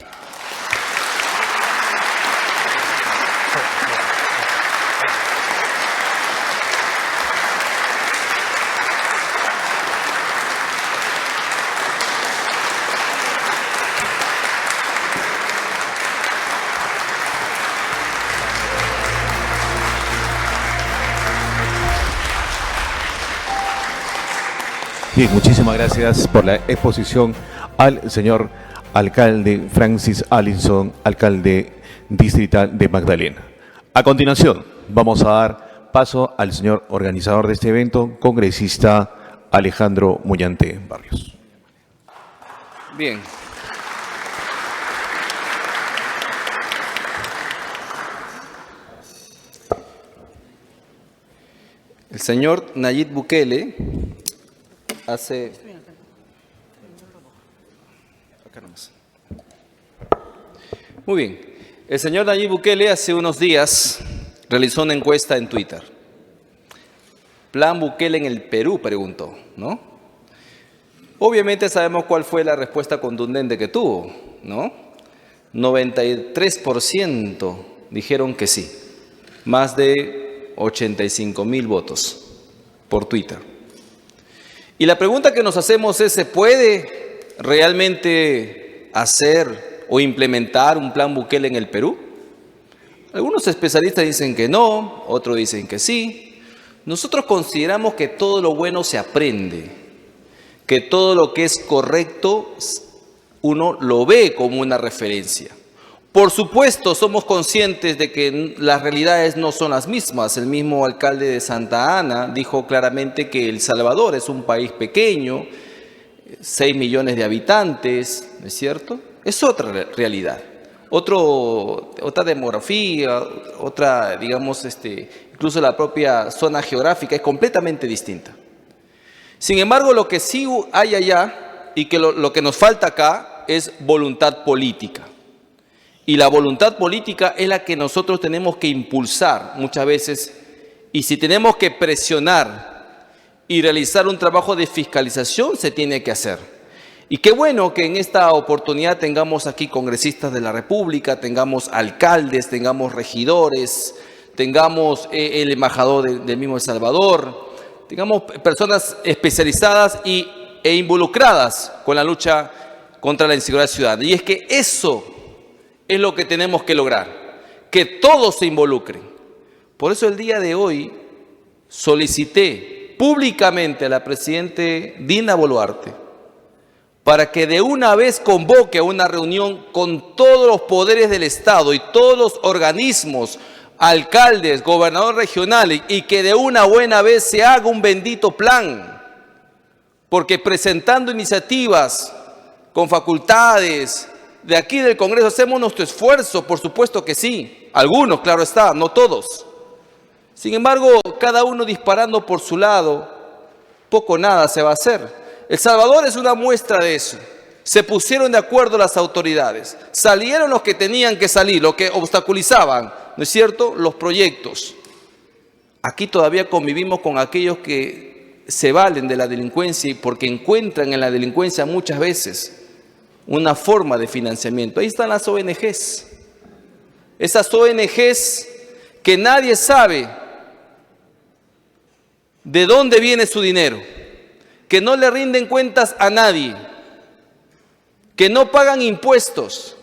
Speaker 4: Bien, muchísimas gracias por la exposición al señor alcalde Francis Allison, alcalde distrital de Magdalena. A continuación, vamos a dar paso al señor organizador de este evento, congresista Alejandro Muñante Barrios.
Speaker 2: Bien. El señor Nayib Bukele hace... Muy bien. El señor Nayib Bukele hace unos días realizó una encuesta en Twitter. ¿Plan Bukele en el Perú?, preguntó, ¿no? Obviamente sabemos cuál fue la respuesta contundente que tuvo, ¿no? 93% dijeron que sí. Más de 85.000 votos por Twitter. Y la pregunta que nos hacemos es, ¿se puede realmente hacer o implementar un plan Bukele en el Perú? Algunos especialistas dicen que no, otros dicen que sí. Nosotros consideramos que todo lo bueno se aprende, que todo lo que es correcto uno lo ve como una referencia. Por supuesto, somos conscientes de que las realidades no son las mismas. El mismo alcalde de Santa Ana dijo claramente que El Salvador es un país pequeño, 6 millones de habitantes, ¿no es cierto? Es otra realidad, otra demografía, otra, digamos, incluso la propia zona geográfica es completamente distinta. Sin embargo, lo que sí hay allá y que lo que nos falta acá es voluntad política. Y la voluntad política es la que nosotros tenemos que impulsar muchas veces. Y si tenemos que presionar y realizar un trabajo de fiscalización, se tiene que hacer. Y qué bueno que en esta oportunidad tengamos aquí congresistas de la República, tengamos alcaldes, tengamos regidores, tengamos el embajador del mismo El Salvador, tengamos personas especializadas e involucradas con la lucha contra la inseguridad ciudadana. Y es que eso es lo que tenemos que lograr, que todos se involucren. Por eso el día de hoy solicité públicamente a la presidenta Dina Boluarte para que de una vez convoque a una reunión con todos los poderes del Estado y todos los organismos, alcaldes, gobernadores regionales, y que de una buena vez se haga un bendito plan. Porque presentando iniciativas con facultades de aquí del Congreso hacemos nuestro esfuerzo, por supuesto que sí. Algunos, claro está, no todos. Sin embargo, cada uno disparando por su lado, poco o nada se va a hacer. El Salvador es una muestra de eso. Se pusieron de acuerdo las autoridades. Salieron los que tenían que salir, los que obstaculizaban, ¿no es cierto?, los proyectos. Aquí todavía convivimos con aquellos que se valen de la delincuencia y porque encuentran en la delincuencia muchas veces una forma de financiamiento. Ahí están las ONGs. Esas ONGs que nadie sabe de dónde viene su dinero, que no le rinden cuentas a nadie,
Speaker 3: que no pagan impuestos,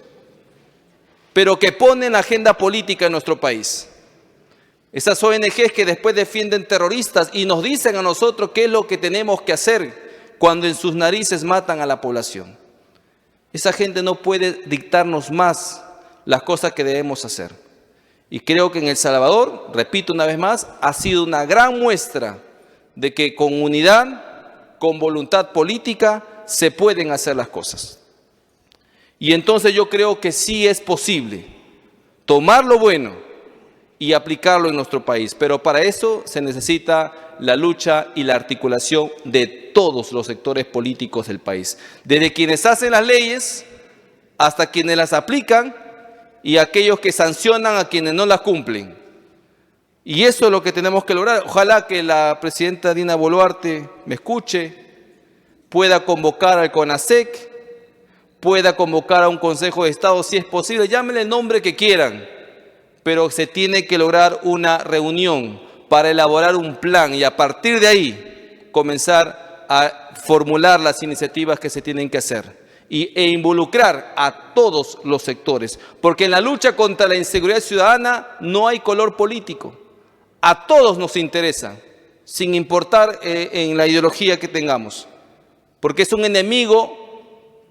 Speaker 3: pero que ponen la agenda política en nuestro país. Esas ONGs que después defienden terroristas y nos dicen a nosotros qué es lo que tenemos que hacer cuando en sus narices matan a la población. Esa gente no puede dictarnos más las cosas que debemos hacer. Y creo que en El Salvador, repito una vez más, ha sido una gran muestra de que con unidad, con voluntad política, se pueden hacer las cosas. Y entonces yo creo que sí es posible tomar lo bueno y aplicarlo en nuestro país. Pero para eso se necesita la lucha y la articulación de todos los sectores políticos del país. Desde quienes hacen las leyes hasta quienes las aplican y aquellos que sancionan a quienes no las cumplen. Y eso es lo que tenemos que lograr. Ojalá que la presidenta Dina Boluarte me escuche, pueda convocar al CONASEC, pueda convocar a un Consejo de Estado si es posible, llámenle el nombre que quieran, pero se tiene que lograr una reunión para elaborar un plan y a partir de ahí comenzar a formular las iniciativas que se tienen que hacer e involucrar a todos los sectores, porque en la lucha contra la inseguridad ciudadana no hay color político, a todos nos interesa, sin importar en la ideología que tengamos, porque es un enemigo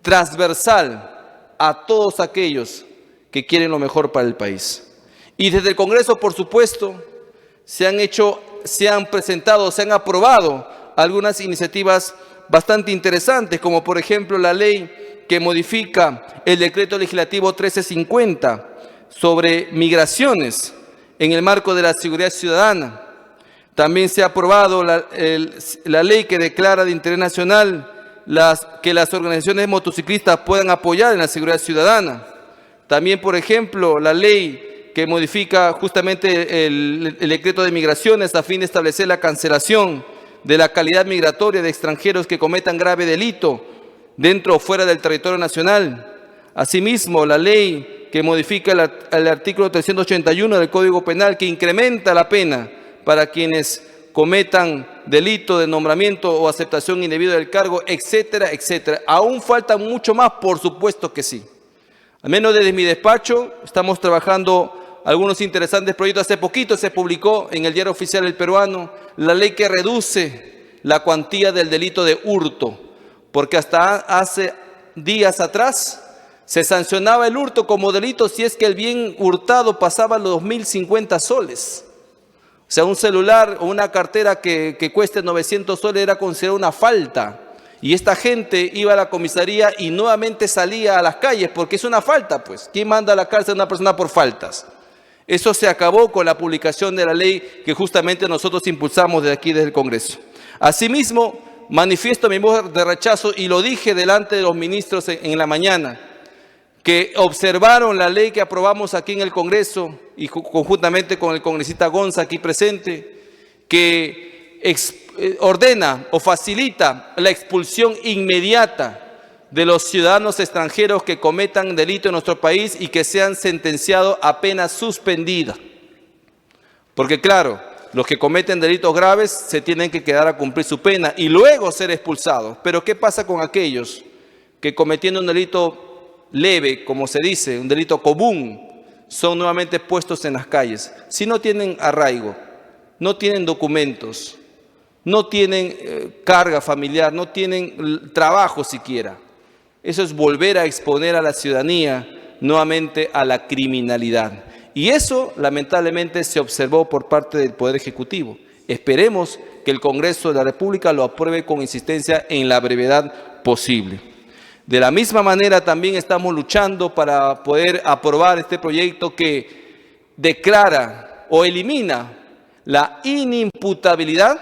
Speaker 3: transversal a todos aquellos que quieren lo mejor para el país. Y desde el Congreso, por supuesto, se han presentado, se han aprobado algunas iniciativas bastante interesantes, como por ejemplo la ley que modifica el decreto legislativo 1350 sobre migraciones en el marco de la seguridad ciudadana. También se ha aprobado la ley que declara de interés nacional que las organizaciones de motociclistas puedan apoyar en la seguridad ciudadana. También, por ejemplo, la ley que modifica justamente el decreto de migraciones a fin de establecer la cancelación de la calidad migratoria de extranjeros que cometan grave delito dentro o fuera del territorio nacional. Asimismo, la ley que modifica el artículo 381 del Código Penal que incrementa la pena para quienes cometan delito de nombramiento o aceptación indebida del cargo, etcétera, etcétera. ¿Aún falta mucho más? Por supuesto que sí. Al menos desde mi despacho estamos trabajando algunos interesantes proyectos. Hace poquito se publicó en el Diario Oficial El Peruano la ley que reduce la cuantía del delito de hurto, porque hasta hace días atrás se sancionaba el hurto como delito si es que el bien hurtado pasaba los 2.050 soles. O sea, un celular o una cartera que cueste 900 soles era considerada una falta. Y esta gente iba a la comisaría y nuevamente salía a las calles porque es una falta, pues. ¿Quién manda a la cárcel a una persona por faltas? Eso se acabó con la publicación de la ley que justamente nosotros impulsamos desde aquí, desde el Congreso. Asimismo, manifiesto mi voz de rechazo y lo dije delante de los ministros en la mañana, que observaron la ley que aprobamos aquí en el Congreso y conjuntamente con el congresista Gonza aquí presente, que ordena o facilita la expulsión inmediata de los ciudadanos extranjeros que cometan delito en nuestro país y que sean sentenciados a pena suspendida. Porque claro, los que cometen delitos graves se tienen que quedar a cumplir su pena y luego ser expulsados. Pero ¿qué pasa con aquellos que cometiendo un delito leve, como se dice, un delito común, son nuevamente puestos en las calles? Si no tienen arraigo, no tienen documentos, no tienen carga familiar, no tienen trabajo siquiera. Eso es volver a exponer a la ciudadanía nuevamente a la criminalidad. Y eso lamentablemente se observó por parte del Poder Ejecutivo. Esperemos que el Congreso de la República lo apruebe con insistencia en la brevedad posible. De la misma manera también estamos luchando para poder aprobar este proyecto que declara o elimina la inimputabilidad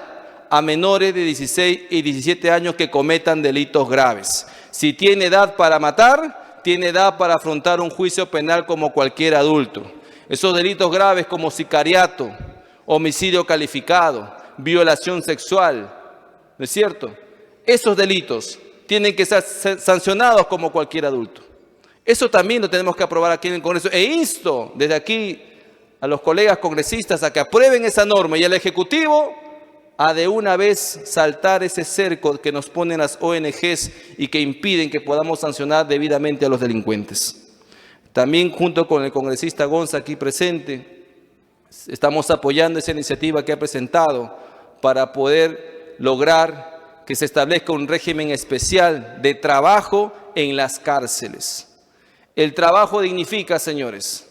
Speaker 3: a menores de 16 y 17 años que cometan delitos graves. Si tiene edad para matar, tiene edad para afrontar un juicio penal como cualquier adulto. Esos delitos graves como sicariato, homicidio calificado, violación sexual, ¿no es cierto? Esos delitos tienen que ser sancionados como cualquier adulto. Eso también lo tenemos que aprobar aquí en el Congreso. E insto desde aquí a los colegas congresistas a que aprueben esa norma y al Ejecutivo a de una vez saltar ese cerco que nos ponen las ONGs y que impiden que podamos sancionar debidamente a los delincuentes. También junto con el congresista Gonza aquí presente, estamos apoyando esa iniciativa que ha presentado para poder lograr que se establezca un régimen especial de trabajo en las cárceles. El trabajo dignifica, señores.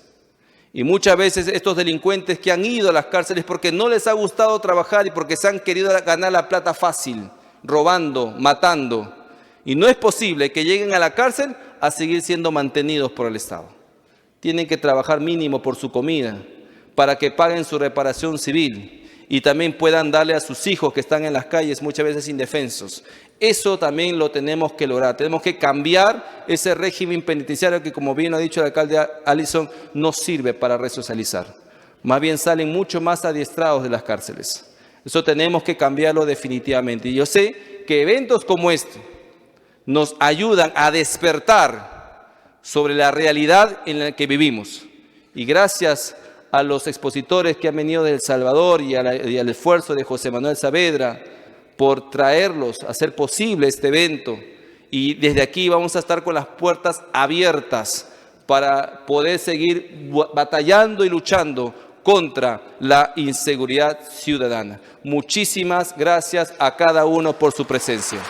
Speaker 3: Y muchas veces estos delincuentes que han ido a las cárceles porque no les ha gustado trabajar y porque se han querido ganar la plata fácil, robando, matando. Y no es posible que lleguen a la cárcel a seguir siendo mantenidos por el Estado. Tienen que trabajar mínimo por su comida, para que paguen su reparación civil y también puedan darle a sus hijos que están en las calles muchas veces indefensos. Eso también lo tenemos que lograr. Tenemos que cambiar ese régimen penitenciario que, como bien ha dicho el alcalde Allison, no sirve para resocializar. Más bien salen mucho más adiestrados de las cárceles. Eso tenemos que cambiarlo definitivamente. Y yo sé que eventos como este nos ayudan a despertar sobre la realidad en la que vivimos. Y gracias a los expositores que han venido de El Salvador y al esfuerzo de José Manuel Saavedra por traerlos, hacer posible este evento. Y desde aquí vamos a estar con las puertas abiertas para poder seguir batallando y luchando contra la inseguridad ciudadana. Muchísimas gracias a cada uno por su presencia.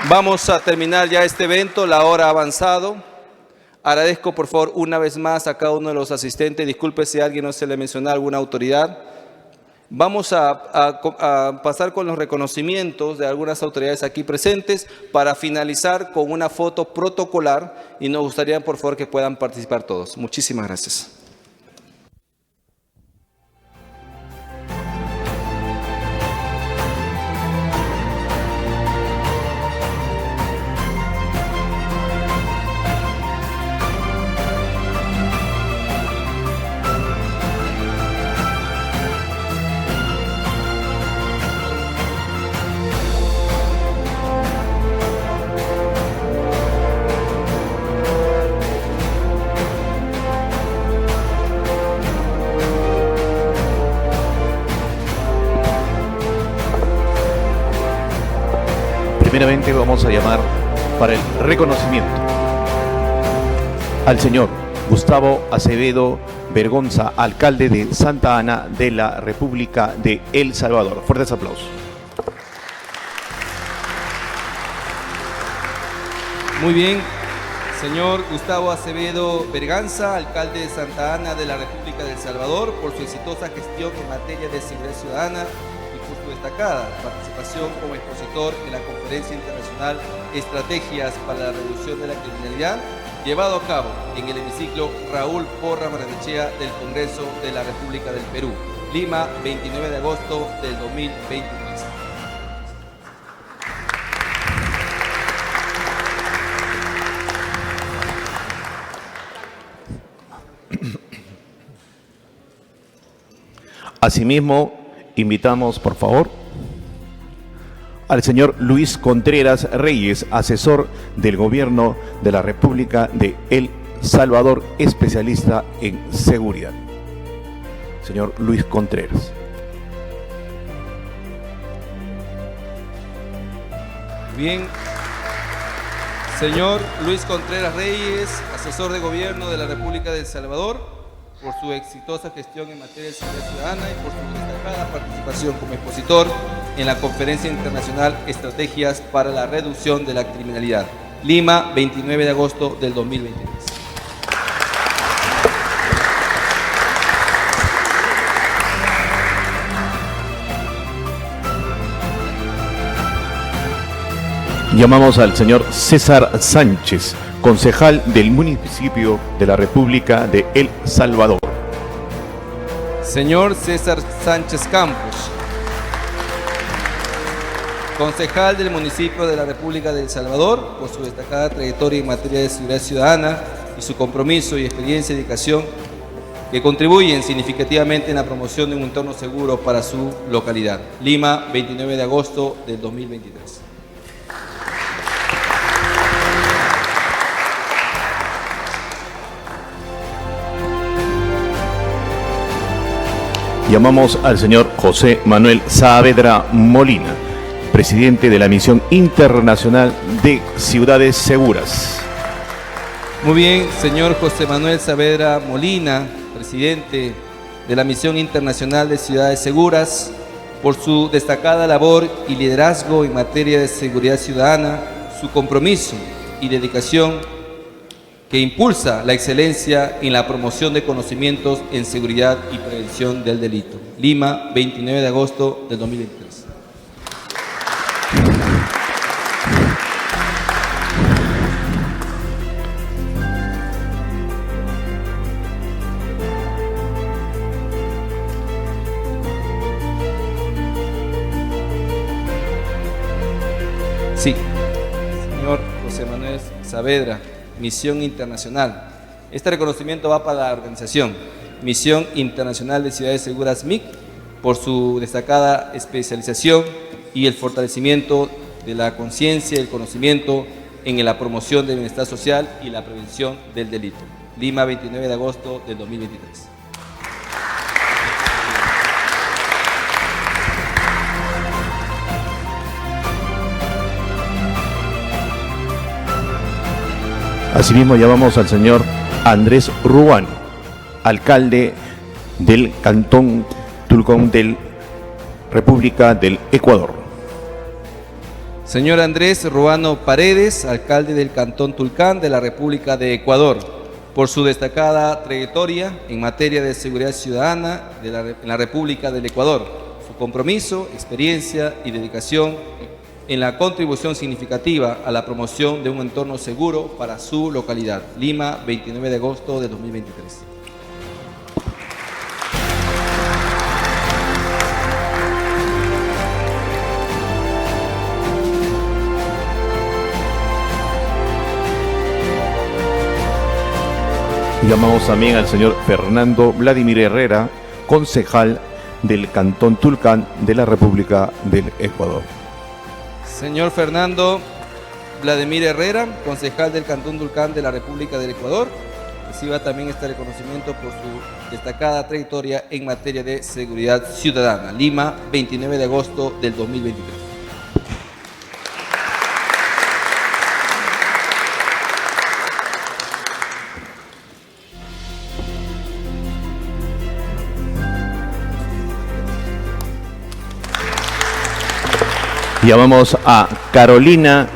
Speaker 3: Vamos a terminar ya este evento, la hora ha avanzado. Agradezco por favor una vez más a cada uno de los asistentes. Disculpe si a alguien no se le mencionó alguna autoridad. Vamos a pasar con los reconocimientos de algunas autoridades aquí presentes para finalizar con una foto protocolar y nos gustaría por favor que puedan participar todos. Muchísimas gracias.
Speaker 4: Primeramente vamos a llamar para el reconocimiento al señor Gustavo Acevedo Bergonza, alcalde de Santa Ana de la República de El Salvador. Fuertes aplausos.
Speaker 3: Muy bien, señor Gustavo Acevedo Berganza, alcalde de Santa Ana de la República de El Salvador, por su exitosa gestión en materia de seguridad ciudadana y por su destacada participación como expositor en la Conferencia Internacional Estrategias para la Reducción de la Criminalidad, llevado a cabo en el hemiciclo Raúl Porra Barrenechea del Congreso de la República del Perú, Lima, 29 de agosto del 2023.
Speaker 4: Asimismo, invitamos, por favor, al señor Luis Contreras Reyes, asesor del Gobierno de la República de El Salvador, especialista en seguridad. Señor Luis Contreras.
Speaker 3: Bien. Señor Luis Contreras Reyes, asesor de Gobierno de la República de El Salvador, por su exitosa gestión en materia de seguridad ciudadana y por su destacada participación como expositor en la Conferencia Internacional Estrategias para la Reducción de la Criminalidad, Lima, 29 de agosto del 2023.
Speaker 4: Llamamos al señor César Sánchez, concejal del municipio de la República de El Salvador.
Speaker 3: Señor César Sánchez Campos, concejal del municipio de la República de El Salvador, por su destacada trayectoria en materia de seguridad ciudadana y su compromiso y experiencia y dedicación que contribuyen significativamente en la promoción de un entorno seguro para su localidad. Lima, 29 de agosto del 2023.
Speaker 4: Llamamos al señor José Manuel Saavedra Molina, presidente de la Misión Internacional de Ciudades Seguras.
Speaker 2: Muy bien, señor José Manuel Saavedra Molina, presidente de la Misión Internacional de Ciudades Seguras, por su destacada labor y liderazgo en materia de seguridad ciudadana, su compromiso y dedicación que impulsa la excelencia en la promoción de conocimientos en seguridad y prevención del delito. Lima, 29 de agosto del 2023. Sí, señor José Manuel Saavedra, Misión Internacional. Este reconocimiento va para la organización Misión Internacional de Ciudades Seguras MIC por su destacada especialización y el fortalecimiento de la conciencia y el conocimiento en la promoción del bienestar social y la prevención del delito. Lima, 29 de agosto del 2023.
Speaker 4: Asimismo, llamamos al señor Andrés Ruano, alcalde del Cantón Tulcán de República del Ecuador.
Speaker 2: Señor Andrés Ruano Paredes, alcalde del Cantón Tulcán de la República de Ecuador, por su destacada trayectoria en materia de seguridad ciudadana en la República del Ecuador, su compromiso, experiencia y dedicación en la contribución significativa a la promoción de un entorno seguro para su localidad. Lima, 29 de agosto de 2023.
Speaker 4: Llamamos también al señor Fernando Vladimir Herrera, concejal del Cantón Tulcán de la República del Ecuador.
Speaker 2: Señor Fernando Vladimir Herrera, concejal del Cantón Tulcán de la República del Ecuador, reciba también este reconocimiento por su destacada trayectoria en materia de seguridad ciudadana. Lima, 29 de agosto del 2023.
Speaker 4: Llamamos a Carolina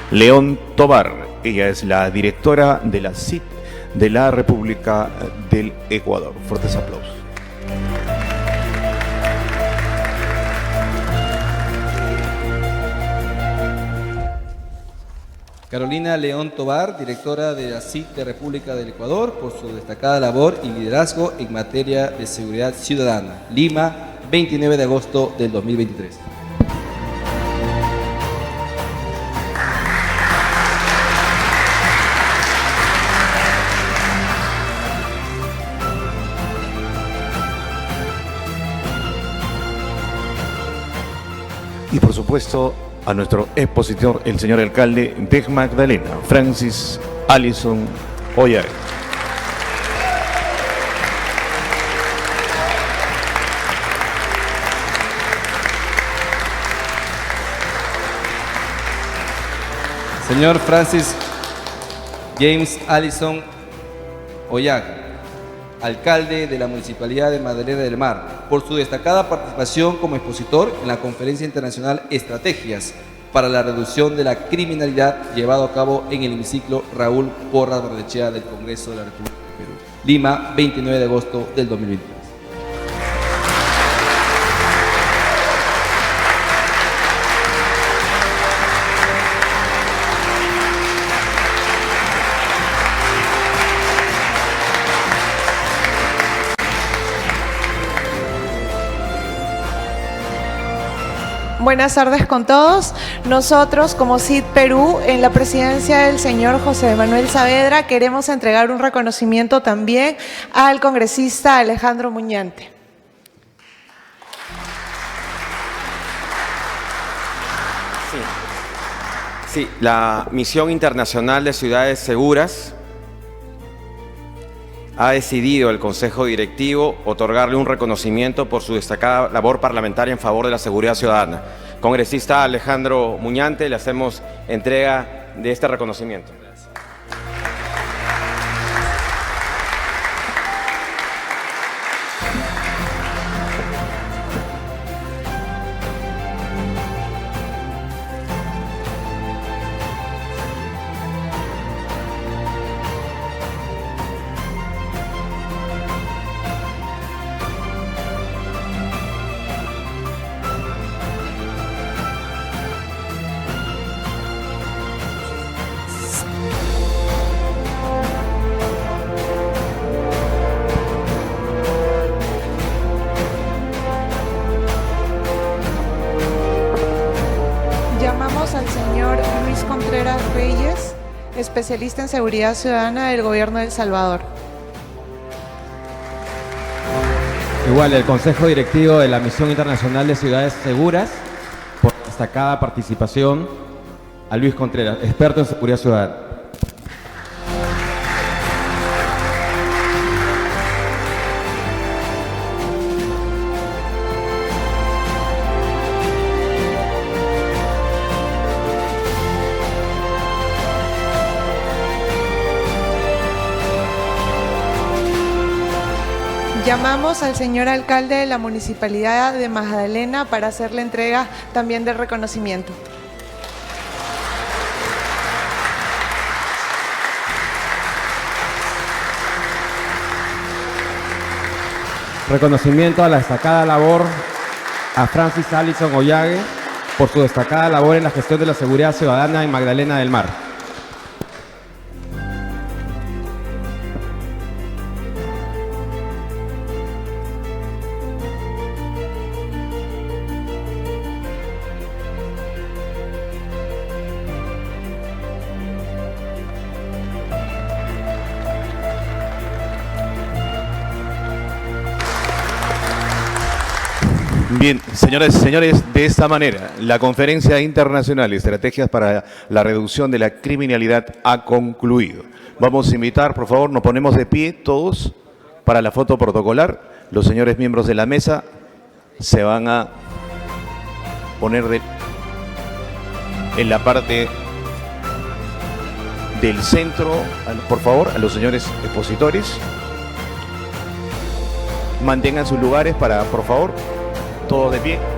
Speaker 4: León Tobar. Ella es la directora de la CIT de la República del Ecuador. Fuertes aplausos.
Speaker 2: Carolina León Tobar, directora de la CIT de República del Ecuador, por su destacada labor y liderazgo en materia de seguridad ciudadana. Lima, 29 de agosto del 2023.
Speaker 4: Y por supuesto a nuestro expositor, el señor alcalde de Magdalena, Francis Allison Oyaga.
Speaker 2: Señor Francis James Allison Oyaga, alcalde de la Municipalidad de Magdalena del Mar, por su destacada participación como expositor en la Conferencia Internacional Estrategias para la Reducción de la Criminalidad llevado a cabo en el hemiciclo Raúl Porras Barnechea del Congreso de la República de Perú. Lima, 29 de agosto del 2023.
Speaker 10: Buenas tardes con todos. Nosotros, como CID Perú, en la presidencia del señor José Manuel Saavedra, queremos entregar un reconocimiento también al congresista Alejandro Muñante.
Speaker 5: Sí, la Misión Internacional de Ciudades Seguras ha decidido el Consejo Directivo otorgarle un reconocimiento por su destacada labor parlamentaria en favor de la seguridad ciudadana. Congresista Alejandro Muñante, le hacemos entrega de este reconocimiento.
Speaker 10: Al señor Luis Contreras Reyes, especialista en seguridad ciudadana del Gobierno de El Salvador.
Speaker 11: Igual, el Consejo Directivo de la Misión Internacional de Ciudades Seguras, por destacada participación, a Luis Contreras, experto en seguridad ciudadana.
Speaker 10: Llamamos al señor alcalde de la Municipalidad de Magdalena para hacerle entrega también del reconocimiento.
Speaker 11: Reconocimiento a la destacada labor a Francis Allison Ollague por su destacada labor en la gestión de la seguridad ciudadana en Magdalena del Mar.
Speaker 4: Bien, señoras y señores, de esta manera, la Conferencia Internacional Estrategias para la Reducción de la Criminalidad ha concluido. Vamos a invitar, por favor, nos ponemos de pie todos para la foto protocolar. Los señores miembros de la mesa se van a poner en la parte del centro, por favor, a los señores expositores. Mantengan sus lugares para, por favor, todos de pie.